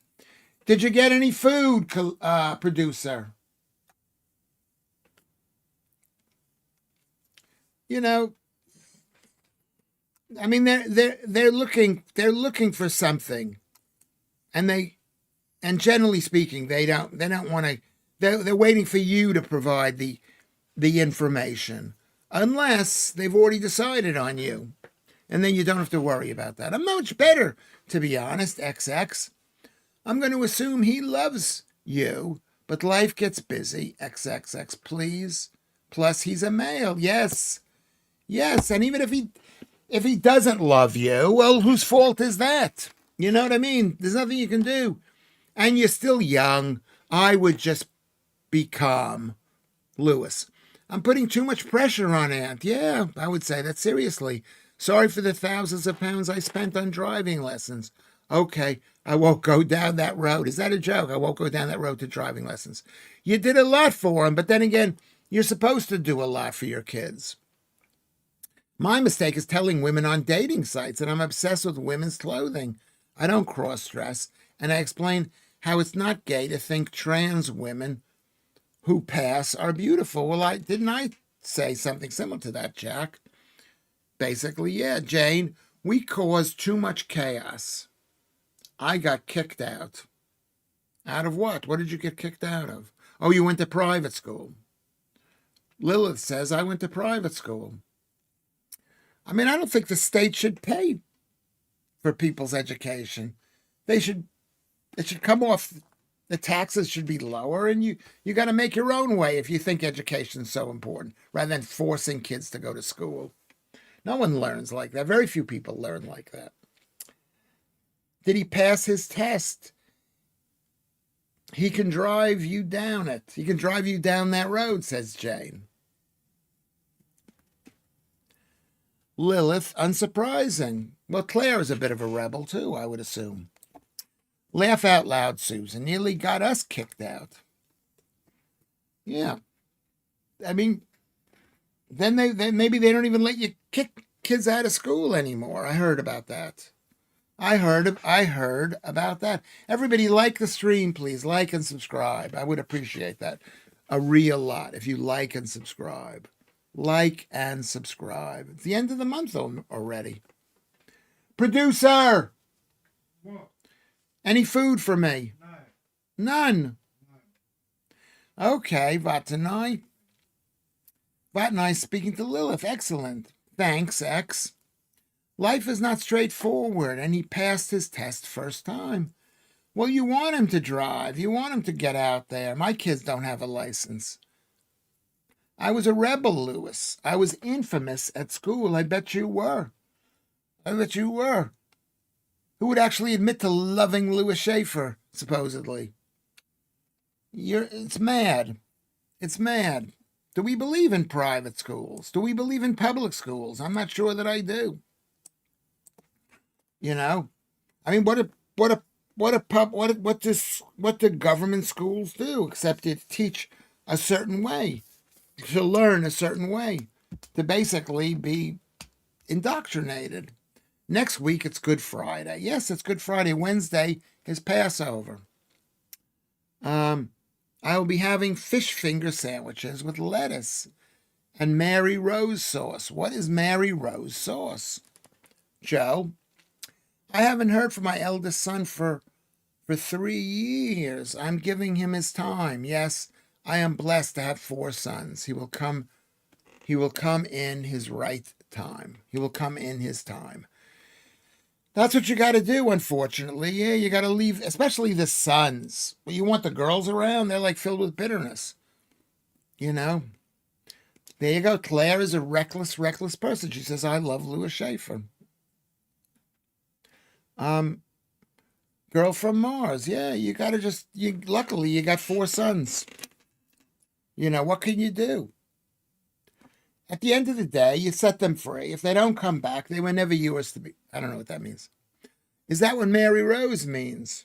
Did you get any food, producer? You know, I mean, they're looking for something, and generally speaking, they don't want to. They're waiting for you to provide the information, unless they've already decided on you, and then you don't have to worry about that. I'm much better, to be honest. XX. I'm going to assume he loves you, but life gets busy. XXX, please. Plus, he's a male. Yes, and even if he doesn't love you, well, whose fault is that? You know what I mean? There's nothing you can do. And you're still young. I would just be calm. Lewis, I'm putting too much pressure on Aunt. Yeah, I would say that seriously. Sorry for the thousands of pounds I spent on driving lessons. Okay, I won't go down that road. Is that a joke? I won't go down that road to driving lessons. You did a lot for him, but then again, you're supposed to do a lot for your kids. My mistake is telling women on dating sites that I'm obsessed with women's clothing. I don't cross dress, and I explain how it's not gay to think trans women who pass are beautiful. Well, I say something similar to that, Jack? Basically, yeah, Jane, we caused too much chaos. I got kicked out. Out of what? What did you get kicked out of? Oh, you went to private school. Lilith says I went to private school. I mean, I don't think the state should pay for people's education. It should come off. The taxes should be lower, and you got to make your own way if you think education is so important, rather than forcing kids to go to school. No one learns like that. Very few people learn like that. Did he pass his test? He can drive you down it. He can drive you down that road, says Jane. Lilith, unsurprising. Well, Claire is a bit of a rebel, too, I would assume. Laugh out loud, Susan. Nearly got us kicked out. Yeah. I mean, then maybe they don't even let you kick kids out of school anymore. I heard about that. I heard about that. Everybody like the stream, please. Like and subscribe. I would appreciate that a real lot if you like and subscribe. Like and subscribe. It's the end of the month already. Producer! What? Any food for me? No. None. No. Okay, Vatanai. Vatanai speaking to Lilith. Excellent. Thanks, X. Life is not straightforward, and he passed his test first time. Well, you want him to drive. You want him to get out there. My kids don't have a license. I was a rebel, Lewis. I was infamous at school. I bet you were. I bet you were. Who would actually admit to loving Lewis Schaffer, supposedly? It's mad. It's mad. Do we believe in private schools? Do we believe in public schools? I'm not sure that I do. You know, I mean, what do government schools do except to teach a certain way, to learn a certain way, to basically be indoctrinated? Next week, it's Good Friday. Yes, it's Good Friday. Wednesday is Passover. I will be having fish finger sandwiches with lettuce and Mary Rose sauce. What is Mary Rose sauce? Joe, I haven't heard from my eldest son for 3 years. I'm giving him his time. Yes, I am blessed to have 4 sons. He will come in his right time. He will come in his time. That's what you got to do, unfortunately. Yeah, you got to leave, especially the sons. Well, you want the girls around, they're like filled with bitterness. You know? There you go. Claire is a reckless person. She says, I love Lewis Schaffer. Girl from Mars. Yeah, you got to luckily you got 4 sons. You know, what can you do? At the end of the day, you set them free. If they don't come back, they were never yours to be. I don't know what that means. Is that what Mary Rose means?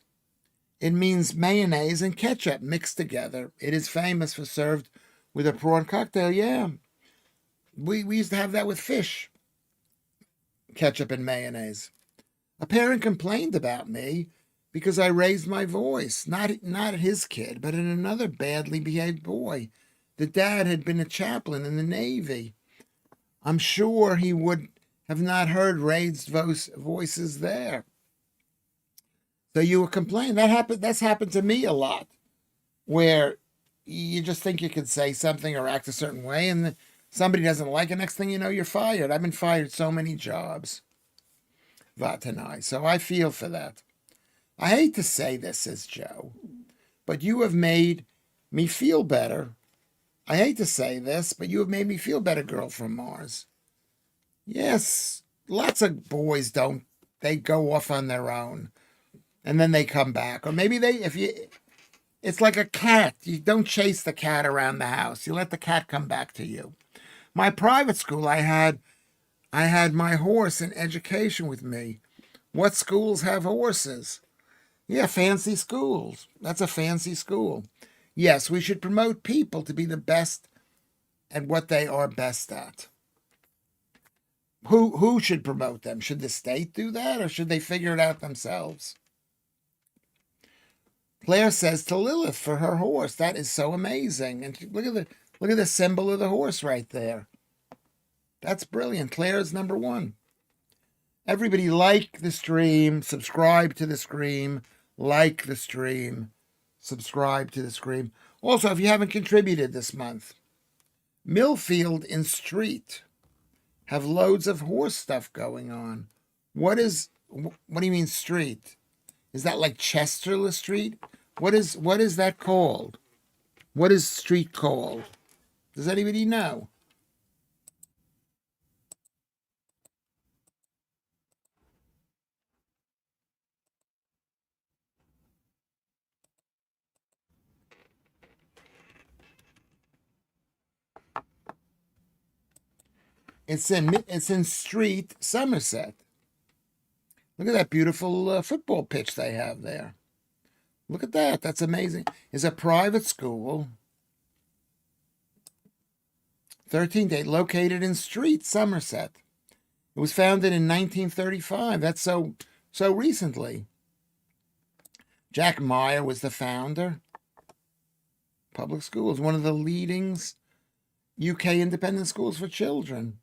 It means mayonnaise and ketchup mixed together. It is famous for served with a prawn cocktail. Yeah. We used to have that with fish. Ketchup and mayonnaise. A parent complained about me because I raised my voice. Not at his kid, but at another badly behaved boy. The dad had been a chaplain in the Navy. I'm sure he would have not heard raised voices there. So you were complaining. That's happened to me a lot, where you just think you could say something or act a certain way, and somebody doesn't like it. Next thing you know, you're fired. I've been fired so many jobs. Vatanai. So I feel for that. I hate to say this, says Joe, but you have made me feel better. I hate to say this, but you have made me feel better, girl from Mars. Yes, lots of boys they go off on their own. and then they come back. Or maybe it's like a cat. You don't chase the cat around the house. You let the cat come back to you. My private school, I had my horse in education with me. What schools have horses? Yeah, fancy schools. That's a fancy school. Yes, we should promote people to be the best at what they are best at. Who should promote them? Should the state do that, or should they figure it out themselves? Claire says to Lilith for her horse. That is so amazing. And look at the symbol of the horse right there. That's brilliant. Claire is number one. Everybody like the stream, subscribe to the stream, like the stream, subscribe to the stream. Also, if you haven't contributed this month, Millfield and Street have loads of horse stuff going on. What do you mean street? Is that like Chesterless Street? What is that called? What is street called? Does anybody know? It's in Street, Somerset. Look at that beautiful football pitch they have there. Look at that. That's amazing. It's a private school. 13th date, located in Street, Somerset. It was founded in 1935. That's so recently. Jack Meyer was the founder. Public schools, one of the leading UK independent schools for children.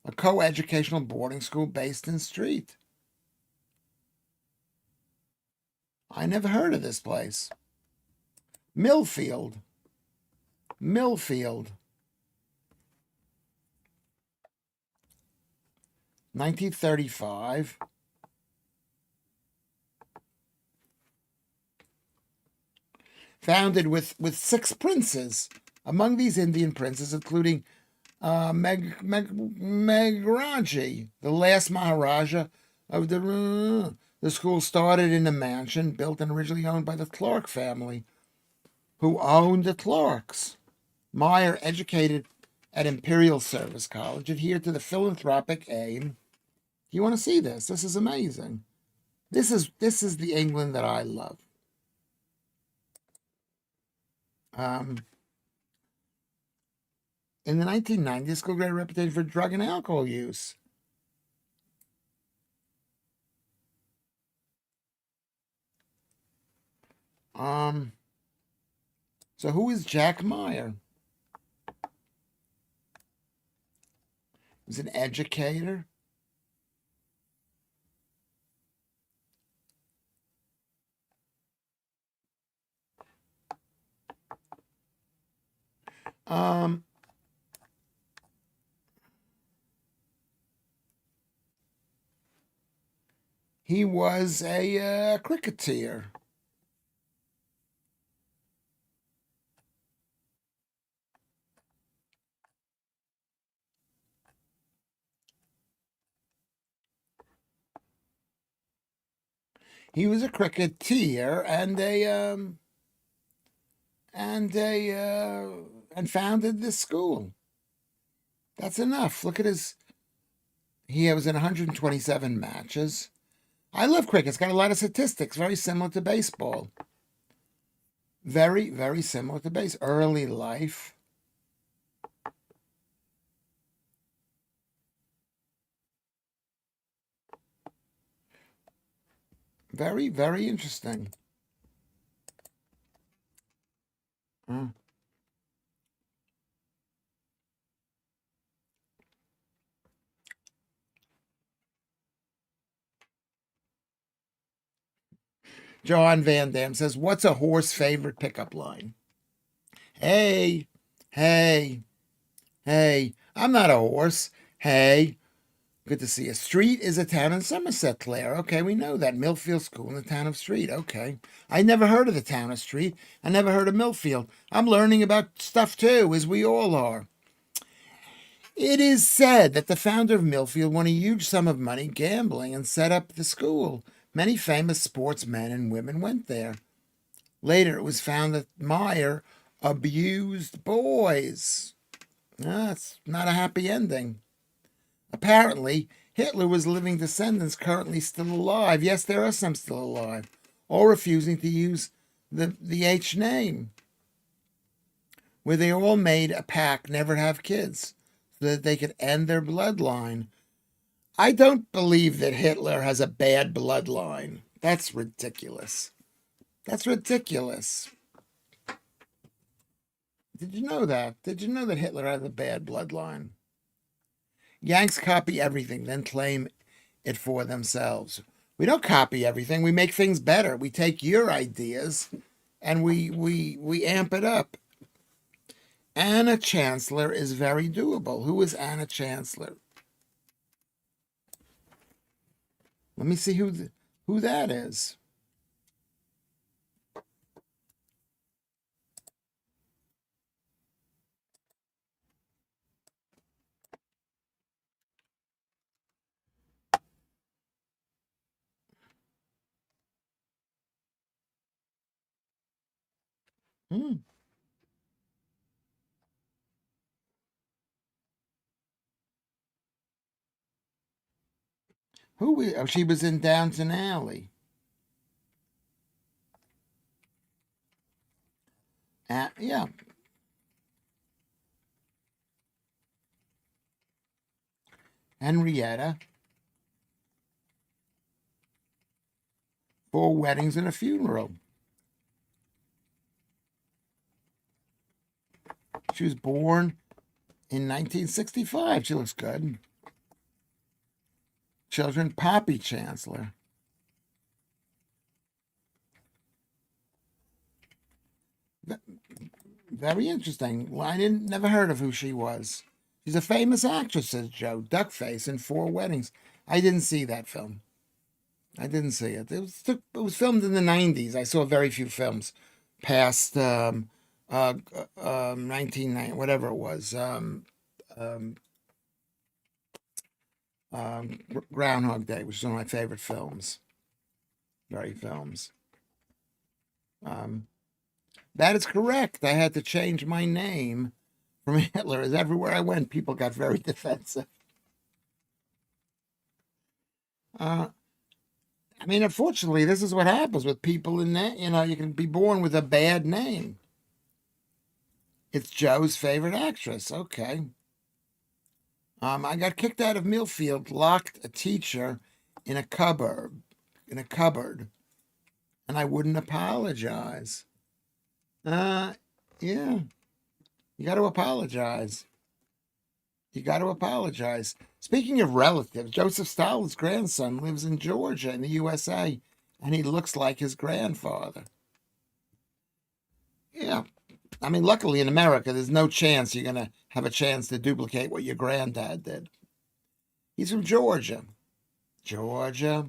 A co-educational boarding school based in Street. I never heard of this place. Millfield. 1935. Founded with 6 princes. Among these Indian princes, including Meghraji, the last Maharaja of the school started in a mansion built and originally owned by the Clark family, who owned the Clarks. Meyer, educated at Imperial Service College, adhered to the philanthropic aim. You want to see this? This is amazing. This is the England that I love. In the 1990s, school got a reputation for drug and alcohol use. So who is Jack Meyer? He's an educator. He was a cricketer. He was a cricketer and founded this school. That's enough. Look at he was in 127 matches. I love cricket. It's got a lot of statistics, very similar to baseball. Very, very similar to baseball. Early life. Very, very interesting. John Van Dam says, what's a horse favorite pickup line? Hey, hey, hey, I'm not a horse. Hey, good to see you. Street is a town in Somerset, Claire. Okay, we know that. Millfield School in the town of Street. Okay. I never heard of the town of Street. I never heard of Millfield. I'm learning about stuff too, as we all are. It is said that the founder of Millfield won a huge sum of money gambling and set up the school Many famous sportsmen and women went there. Later, it was found that Meyer abused boys. That's not a happy ending. Apparently, Hitler was living descendants currently still alive. Yes, there are some still alive, all refusing to use the H name, where they all made a pact never to have kids so that they could end their bloodline. I don't believe that Hitler has a bad bloodline. That's ridiculous. That's ridiculous. Did you know that? Did you know that Hitler has a bad bloodline? Yanks copy everything, then claim it for themselves. We don't copy everything. We make things better. We take your ideas and we amp it up. Anna Chancellor is very doable. Who is Anna Chancellor? Let me see who that is. Hmm. Oh, she was in Downton Alley. Yeah. Henrietta. 4 weddings and a funeral. She was born in 1965. She looks good. Children, Poppy Chancellor. Very interesting. Well, I never heard of who she was. She's a famous actress, says Joe. Duckface in 4 weddings. I didn't see that film. I didn't see it. It was filmed in the 90s. I saw very few films past 1990, whatever it was. Um, Groundhog Day, which is one of my favorite films. Very films. Um, that is correct. I had to change my name from Hitler. As everywhere I went, people got very defensive. Uh, I mean, unfortunately, this is what happens with people in that. You can be born with a bad name. It's Joe's favorite actress. Okay. I got kicked out of Millfield, locked a teacher in a cupboard, and I wouldn't apologize. Yeah, you got to apologize. You got to apologize. Speaking of relatives, Joseph Stalin's grandson lives in Georgia in the USA, and he looks like his grandfather. Yeah. I mean, luckily in America, there's no chance you're going to have a chance to duplicate what your granddad did. He's from Georgia. Georgia.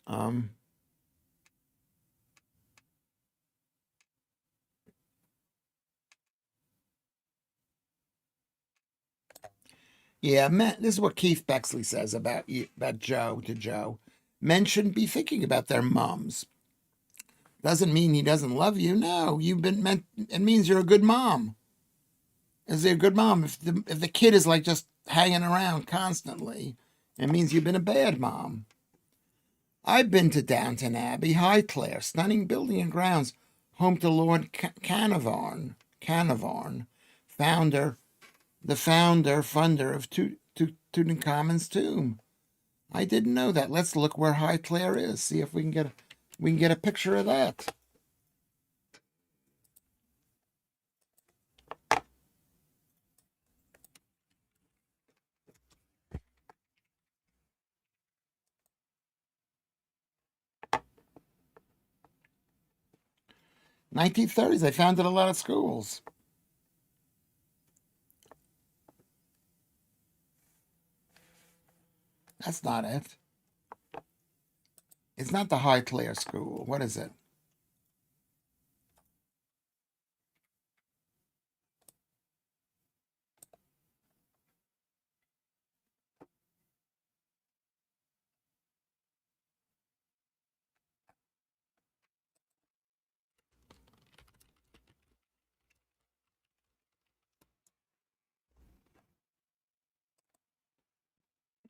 Um, yeah, this is what Keith Bexley says about Joe to Joe. Men shouldn't be thinking about their moms. Doesn't mean he doesn't love you. No, you've been meant. It means you're a good mom. Is he a good mom? If the kid is like just hanging around constantly, it means you've been a bad mom. I've been to Downton Abbey, Highclere, stunning building and grounds, home to Lord Carnarvon, founder, funder of Tutankhamun's tomb. I didn't know that. Let's look where Highclere is. See if we can get a picture of that. '30s. They founded a lot of schools. That's not it. It's not the Highclere School. What is it?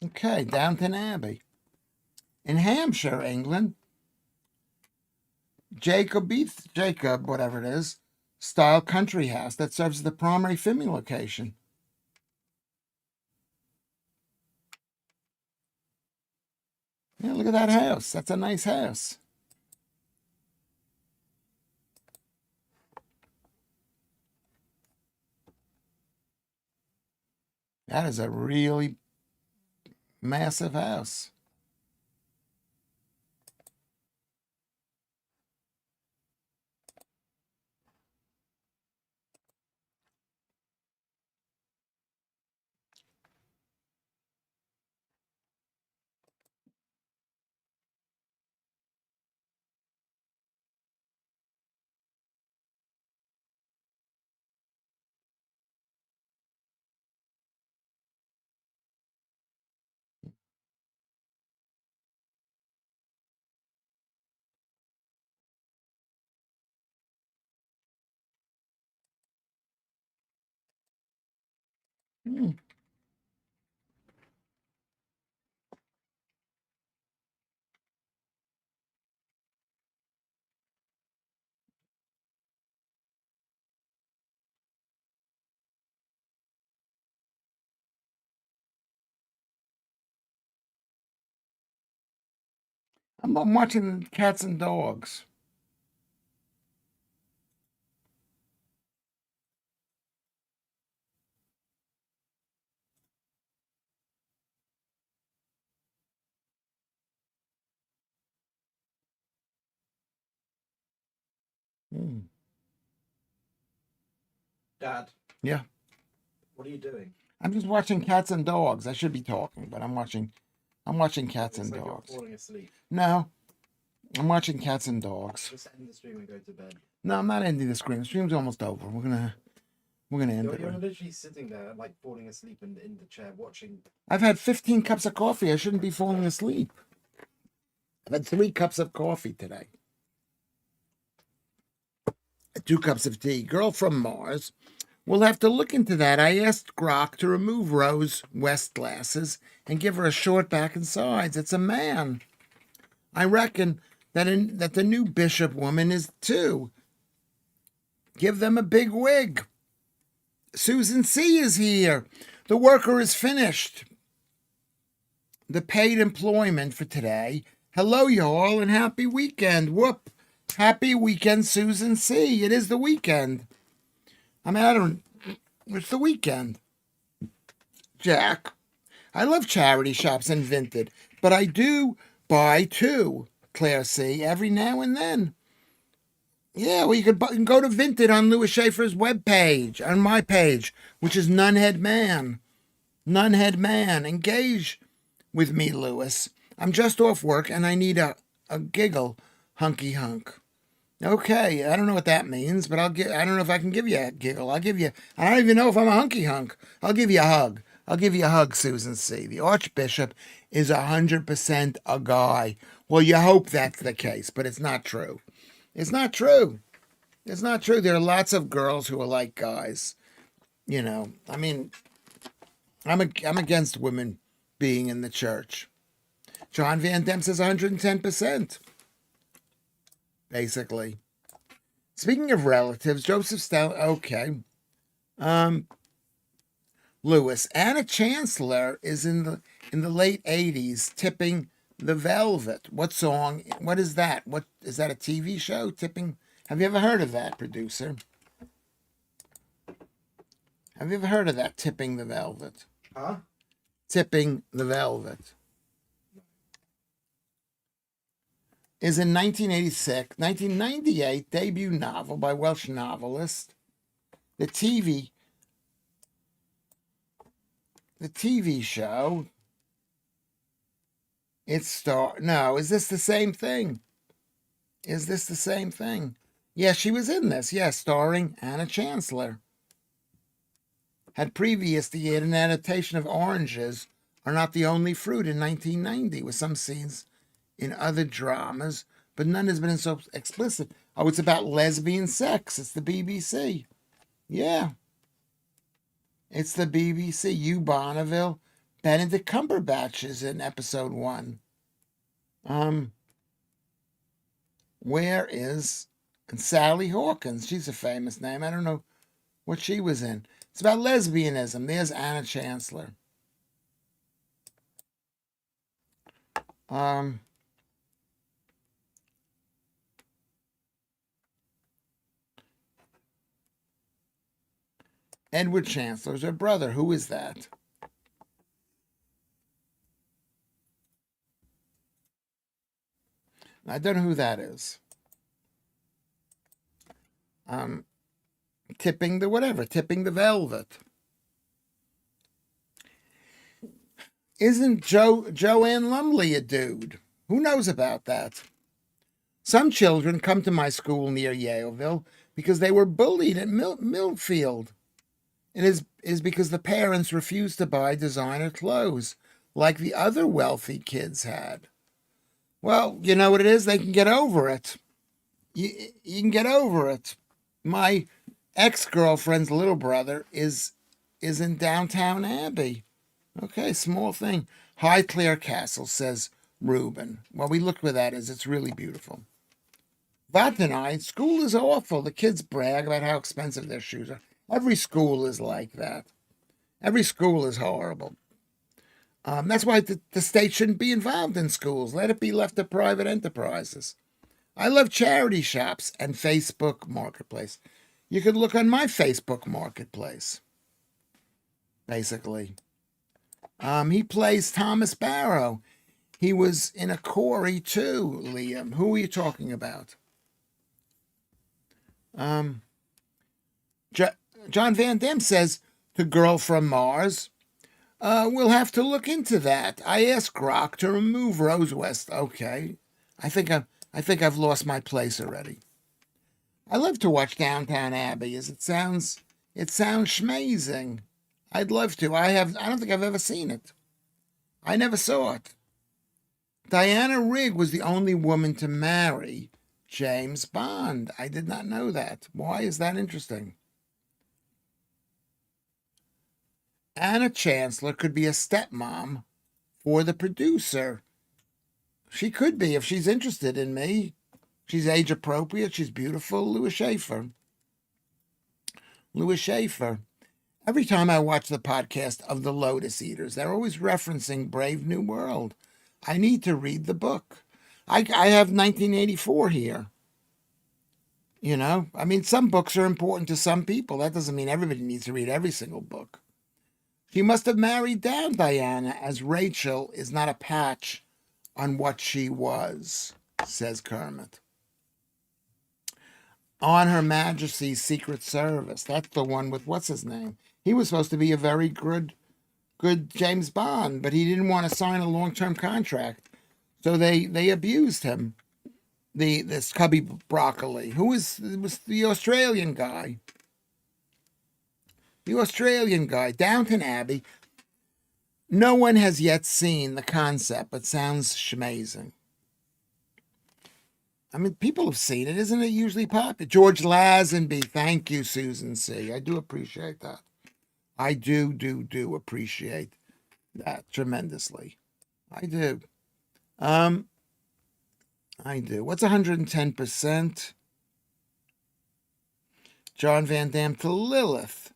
Okay, Downton Abbey. In Hampshire, England, Jacob, whatever it is, style country house that serves as the primary filming location. Yeah, look at that house. That's a nice house. That is a really massive house. Hmm. I'm watching Cats and Dogs. Hmm. Dad, Yeah, what are you doing? I'm just watching Cats and Dogs. I should be talking, but I'm watching Cats It's and like Dogs. you're falling asleep. No, I'm watching Cats and Dogs. Just end the stream and go to bed. No, I'm not ending the stream. The stream's almost over. We're gonna end You're, it. you're literally sitting there, like falling asleep in the chair, watching. I've had 15 cups of coffee. I shouldn't be falling asleep. I've had 3 cups of coffee today. 2 cups of tea. Girl from Mars. We'll have to look into that. I asked Grok to remove Rose West glasses and give her a short back and sides. It's a man. I reckon that the new bishop woman is too. Give them a big wig. Susan C. is here. The worker is finished. The paid employment for today. Hello, y'all, and happy weekend. Whoop. Happy weekend, Susan C. It is the weekend. It's the weekend. Jack, I love charity shops and Vinted, but I do buy too, Claire C., every now and then. Yeah, well, you can go to Vinted on Lewis Schaffer's webpage, on my page, which is Nunhead Man. Nunhead Man. Engage with me, Lewis. I'm just off work and I need a giggle, hunky hunk. Okay, I don't know what that means, but I don't know if I can give you a giggle. I don't even know if I'm a hunky hunk. I'll give you a hug. I'll give you a hug, Susan C. The Archbishop is 100% a guy. Well, you hope that's the case, but it's not true. It's not true. It's not true. There are lots of girls who are like guys. You know, I mean, I'm against women being in the church. John Van Dam says 110%. Basically. Speaking of relatives, Joseph Stalin. Okay. Lewis. Anna Chancellor is in the late 80s tipping the Velvet. What song? What is that? What is that, a TV show? Tipping? Have you ever heard of that, producer? Have you ever heard of that, Tipping the Velvet? Huh? Tipping the Velvet is in 1998 debut novel by Welsh novelist. The TV show. No, is this the same thing? Is this the same thing? Yeah, she was in this. Yeah, starring Anna Chancellor. Had previously had an adaptation of Oranges Are Not the Only Fruit in 1990 with some scenes in other dramas, but none has been so explicit. Oh, it's about lesbian sex. It's the BBC. Yeah. It's the BBC. Hugh Bonneville, Benedict Cumberbatch is in episode 1. Where is Sally Hawkins? She's a famous name. I don't know what she was in. It's about lesbianism. There's Anna Chancellor. Edward Chancellor's her brother. Who is that? I don't know who that is. Tipping the velvet. Isn't Joanne Lumley a dude? Who knows about that? Some children come to my school near Yaleville because they were bullied at Millfield. It is because the parents refused to buy designer clothes like the other wealthy kids had. Well, you know what it is? They can get over it. You can get over it. My ex-girlfriend's little brother is in Downtown Abbey. Okay, small thing. Highclere Castle, says Reuben. Well, we looked where that is. It's really beautiful. Vatanai, school is awful. The kids brag about how expensive their shoes are. Every school is like that. Every school is horrible. That's why the state shouldn't be involved in schools. Let it be left to private enterprises. I love charity shops and Facebook Marketplace. You could look on my Facebook Marketplace, basically. He plays Thomas Barrow. He was in a Corey too, Liam. Who are you talking about? John Van Damme says to Girl from Mars, we'll have to look into that. I asked Grok to remove Rose West. Okay. I think I've lost my place already. I love to watch Downtown Abbey as it sounds schmazing. I'd love to. I don't think I've ever seen it. I never saw it. Diana Rigg was the only woman to marry James Bond. I did not know that. Why is that interesting? Anna Chancellor could be a stepmom for the producer. She could be if she's interested in me. She's age appropriate. She's beautiful. Lewis Schaffer. Every time I watch the podcast of the Lotus Eaters, they're always referencing Brave New World. I need to read the book. I have 1984 here. You know, I mean, some books are important to some people. That doesn't mean everybody needs to read every single book. She must have married down Diana, as Rachel is not a patch on what she was, says Kermit. On Her Majesty's Secret Service. That's the one with what's his name? He was supposed to be a very good James Bond, but he didn't want to sign a long-term contract. So they abused him. This Cubby Broccoli, who was the Australian guy. Downton Abbey. No one has yet seen the concept, but sounds schmazing. I mean, people have seen it. Isn't it usually popular? George Lazenby. Thank you, Susan C. I do appreciate that. I do appreciate that tremendously. I do. I do. What's 110%? John Van Damme to Lilith.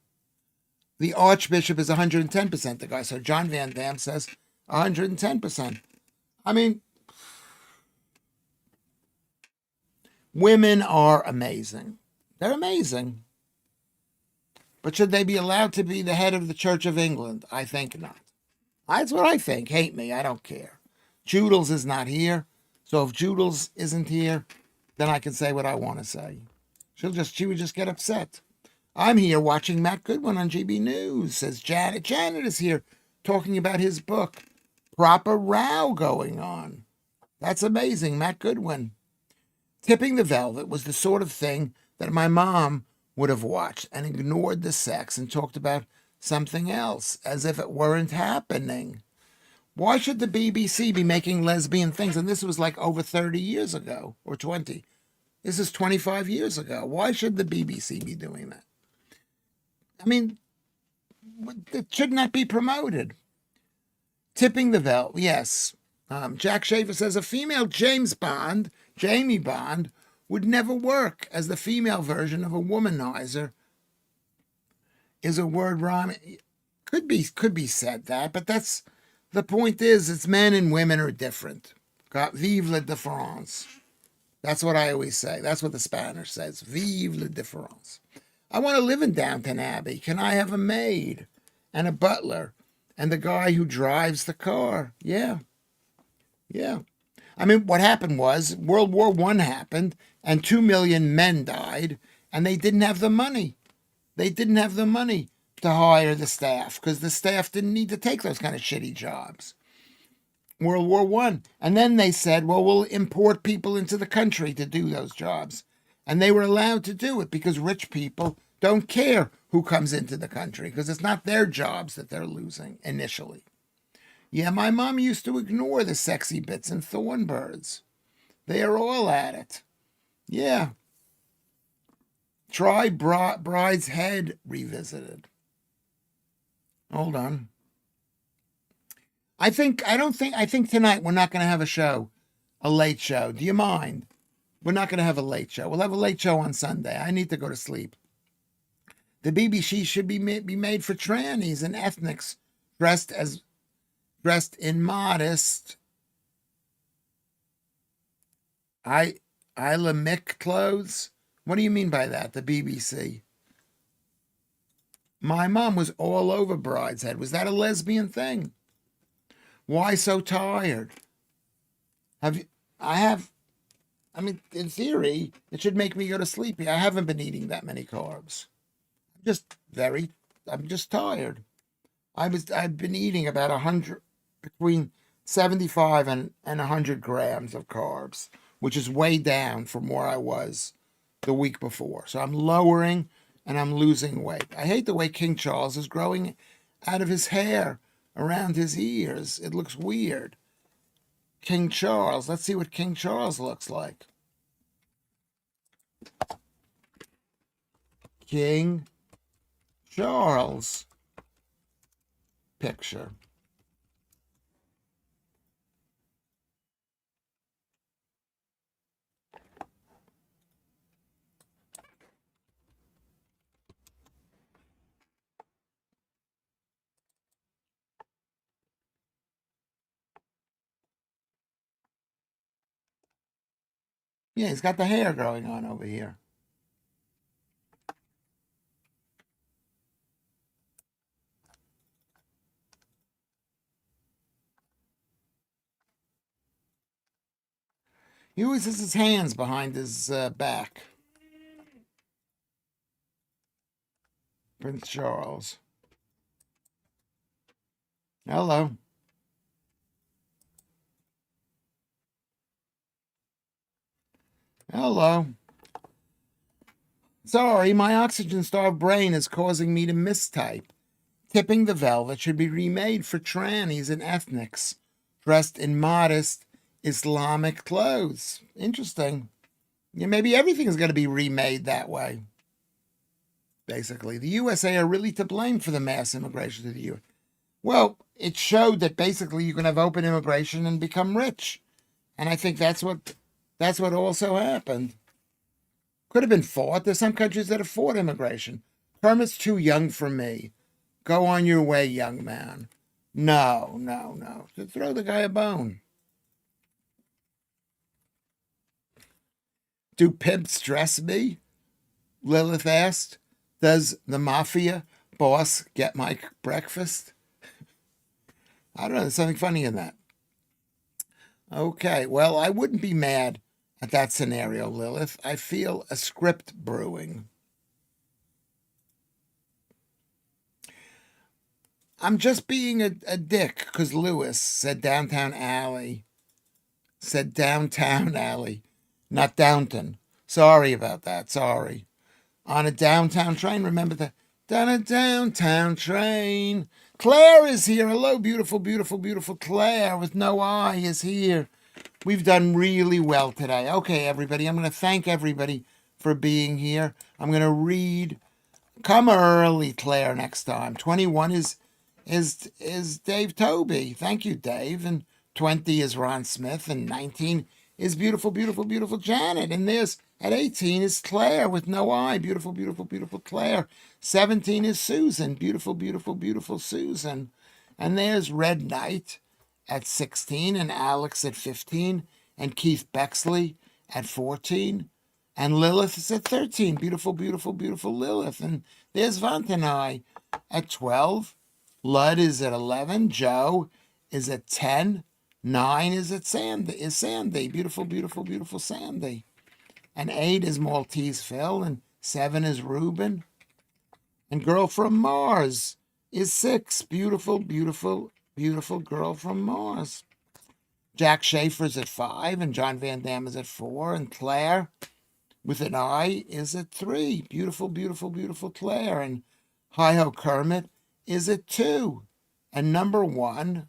The Archbishop is 110% the guy. So John Van Damme says 110%. I mean, women are amazing. They're amazing. But should they be allowed to be the head of the Church of England? I think not. That's what I think. Hate me. I don't care. Joodles is not here. So if Joodles isn't here, then I can say what I want to say. She would just get upset. I'm here watching Matt Goodwin on GB News, says Janet. Janet is here talking about his book. Proper row going on. That's amazing, Matt Goodwin. Tipping the Velvet was the sort of thing that my mom would have watched and ignored the sex and talked about something else as if it weren't happening. Why should the BBC be making lesbian things? And this was like over 30 years ago, or 20. This is 25 years ago. Why should the BBC be doing that? I mean, it should not be promoted. Tipping the velvet, yes. Jack Schaefer says a female Jamie Bond, would never work, as the female version of a womanizer is a word rhyming. Could be said that, but that's the point. Is it's men and women are different. Got vive la différence. That's what I always say. That's what the Spanish says. Vive la différence. I want to live in Downton Abbey. Can I have a maid and a butler and the guy who drives the car? Yeah. I mean, what happened was World War I happened and 2 million men died and they didn't have the money. They didn't have the money to hire the staff because the staff didn't need to take those kind of shitty jobs. World War I. And then they said, well, we'll import people into the country to do those jobs. And they were allowed to do it because rich people don't care who comes into the country because it's not their jobs that they're losing initially. Yeah, my mom used to ignore the sexy bits and thornbirds. They are all at it. Yeah. Try Bride's Head revisited. Hold on. I think tonight we're not going to have a late show. Do you mind? We're not going to have a late show. We'll have a late show on Sunday. I need to go to sleep. The BBC should be made for trannies and ethnics dressed in modest Islamic clothes. What do you mean by that? The BBC. My mom was all over Bride's Head. Was that a lesbian thing? Why so tired? I mean, in theory, it should make me go to sleep. I haven't been eating that many carbs. I'm just tired. I've been eating about 100, between 75 and 100 grams of carbs, which is way down from where I was the week before. So I'm lowering and I'm losing weight. I hate the way King Charles is growing out of his hair around his ears. It looks weird. King Charles. Let's see what King Charles looks like. King Charles picture. Yeah, he's got the hair growing on over here. He always has his hands behind his back. Prince Charles. Hello. Hello. Sorry, my oxygen-starved brain is causing me to mistype. Tipping the Velvet should be remade for trannies and ethnics dressed in modest Islamic clothes. Interesting. Yeah, maybe everything is going to be remade that way. Basically, the USA are really to blame for the mass immigration to the U.S. Well, it showed that basically you can have open immigration and become rich. And I think that's what also happened. Could have been fought. There's some countries that have fought immigration. Kermit's too young for me. Go on your way, young man. No. Throw the guy a bone. Do pimps dress me? Lilith asked. Does the mafia boss get my breakfast? I don't know. There's something funny in that. Okay, well, I wouldn't be mad at that scenario, Lilith. I feel a script brewing. I'm just being a dick because Lewis said Downtown Alley. Not Downton. Sorry about that. Sorry. On a downtown train. Remember that? On a downtown train. Claire is here. Hello, beautiful, beautiful, beautiful Claire with no eye is here. We've done really well today. Okay, everybody. I'm going to thank everybody for being here. I'm going to read. Come early, Claire, next time. 21 is is Dave Toby. Thank you, Dave. And 20 is Ron Smith, and 19 is beautiful, beautiful, beautiful Janet. And there's at 18 is Claire with no I. Beautiful, beautiful, beautiful Claire. 17 is Susan. Beautiful, beautiful, beautiful Susan. And there's Red Knight at 16, and Alex at 15, and Keith Bexley at 14, and Lilith is at 13. Beautiful, beautiful, beautiful Lilith. And there's Vantanai at 12. Lud is at 11. Joe is at 10. 9 is at Sandy. Beautiful, beautiful, beautiful Sandy. And 8 is Maltese Phil. And 7 is Reuben. And Girl from Mars is 6. Beautiful, beautiful, beautiful Girl from Mars. Jack Schaefer's at 5. And John Van Dam is at 4. And Claire with an I is at 3. Beautiful, beautiful, beautiful Claire. And Hi-Ho Kermit is at 2. And number 1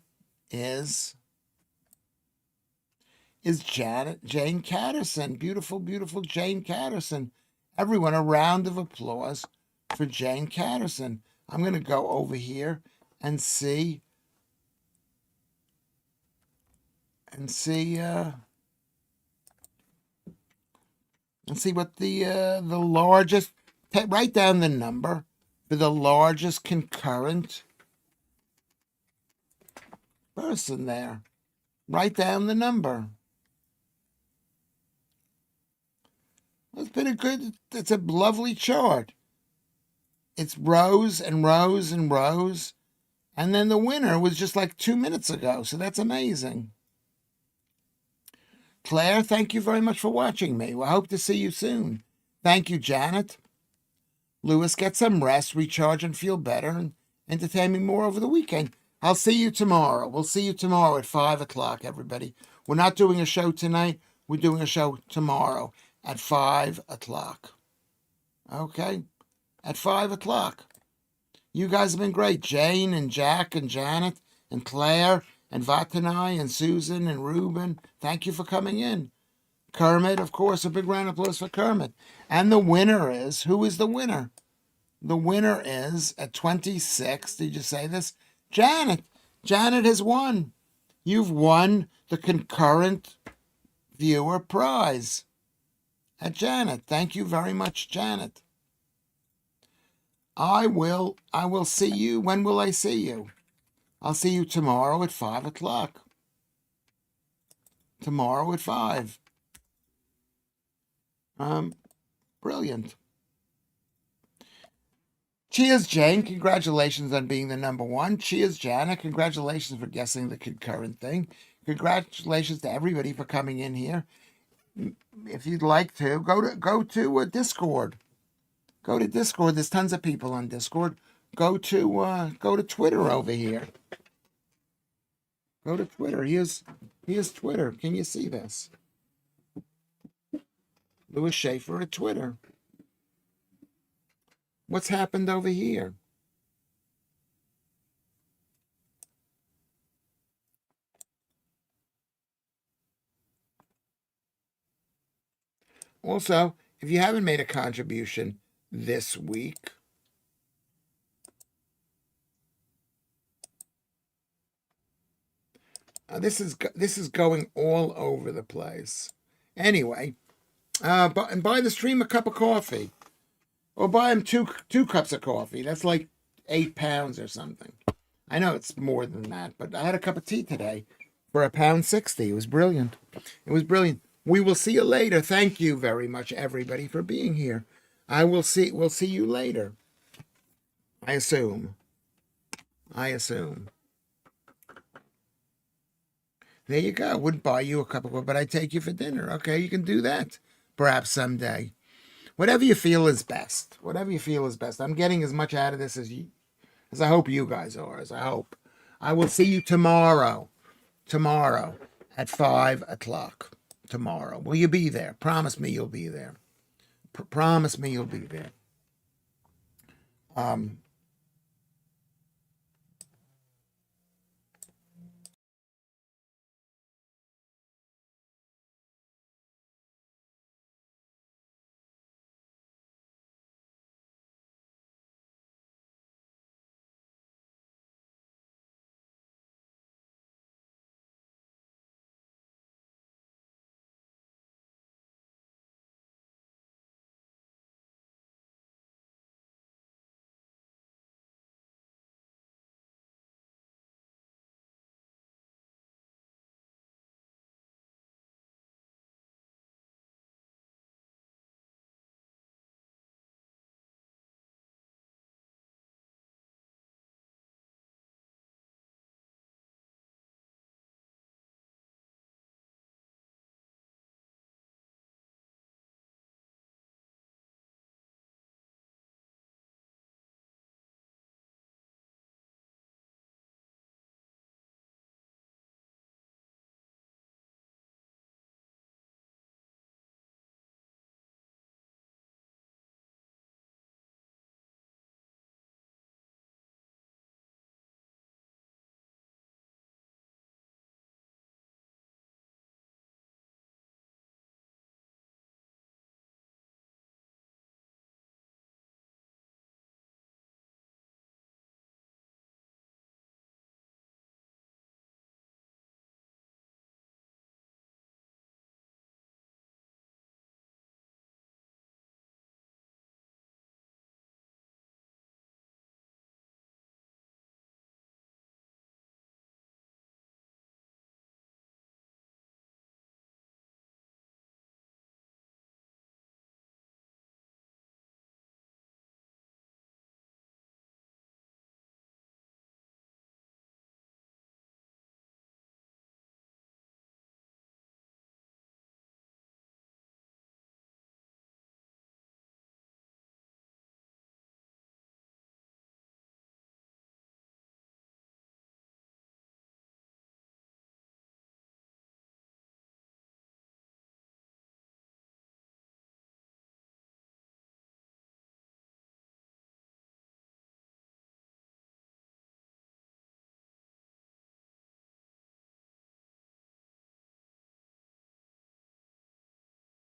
is Jane Catterson. Beautiful, beautiful Jane Catterson. Everyone, a round of applause for Jane Catterson. I'm going to go over here and see what the largest. Write down the number for the largest concurrent person there. Write down the number. It's a lovely chart. It's rows and rows and rows. And then the winner was just like 2 minutes ago. So that's amazing. Claire, thank you very much for watching me. I hope to see you soon. Thank you, Janet. Lewis, get some rest, recharge, and feel better, and entertain me more over the weekend. I'll see you tomorrow. We'll see you tomorrow at 5 o'clock, everybody. We're not doing a show tonight. We're doing a show tomorrow at 5 o'clock. Okay? At 5 o'clock. You guys have been great. Jane and Jack and Janet and Claire and Vatanai and Susan and Reuben. Thank you for coming in. Kermit, of course, a big round of applause for Kermit. And the winner is, who is the winner? The winner is, at 26, did you say this? Janet. Janet has won. You've won the concurrent viewer prize at Janet. Thank you very much, Janet. I will see you. When will I see you? I'll see you tomorrow at 5 o'clock. Tomorrow at 5. Brilliant. Cheers, Jane. Congratulations on being the number 1. Cheers, Janet. Congratulations for guessing the concurrent thing. Congratulations to everybody for coming in here. If you'd like to, go to Discord. Go to Discord. There's tons of people on Discord. Go to Twitter over here. Go to Twitter. Here's Twitter. Can you see this? Lewis Schaffer at Twitter. What's happened over here? Also, if you haven't made a contribution this week, this is going all over the place. Anyway, and buy the stream a cup of coffee, or buy him two cups of coffee. That's like 8 pounds or something. I know it's more than that, but I had a cup of tea today for £1.60. It was brilliant. It was brilliant. We will see you later. Thank you very much, everybody, for being here. We'll see you later. I assume. There you go. Wouldn't buy you a cup of coffee, but I'd take you for dinner. Okay, you can do that. Perhaps someday. Whatever you feel is best. Whatever you feel is best. I'm getting as much out of this as I hope you guys are. As I hope. I will see you tomorrow. Tomorrow at 5 o'clock. Tomorrow. Will you be there? Promise me you'll be there. Promise me you'll be there.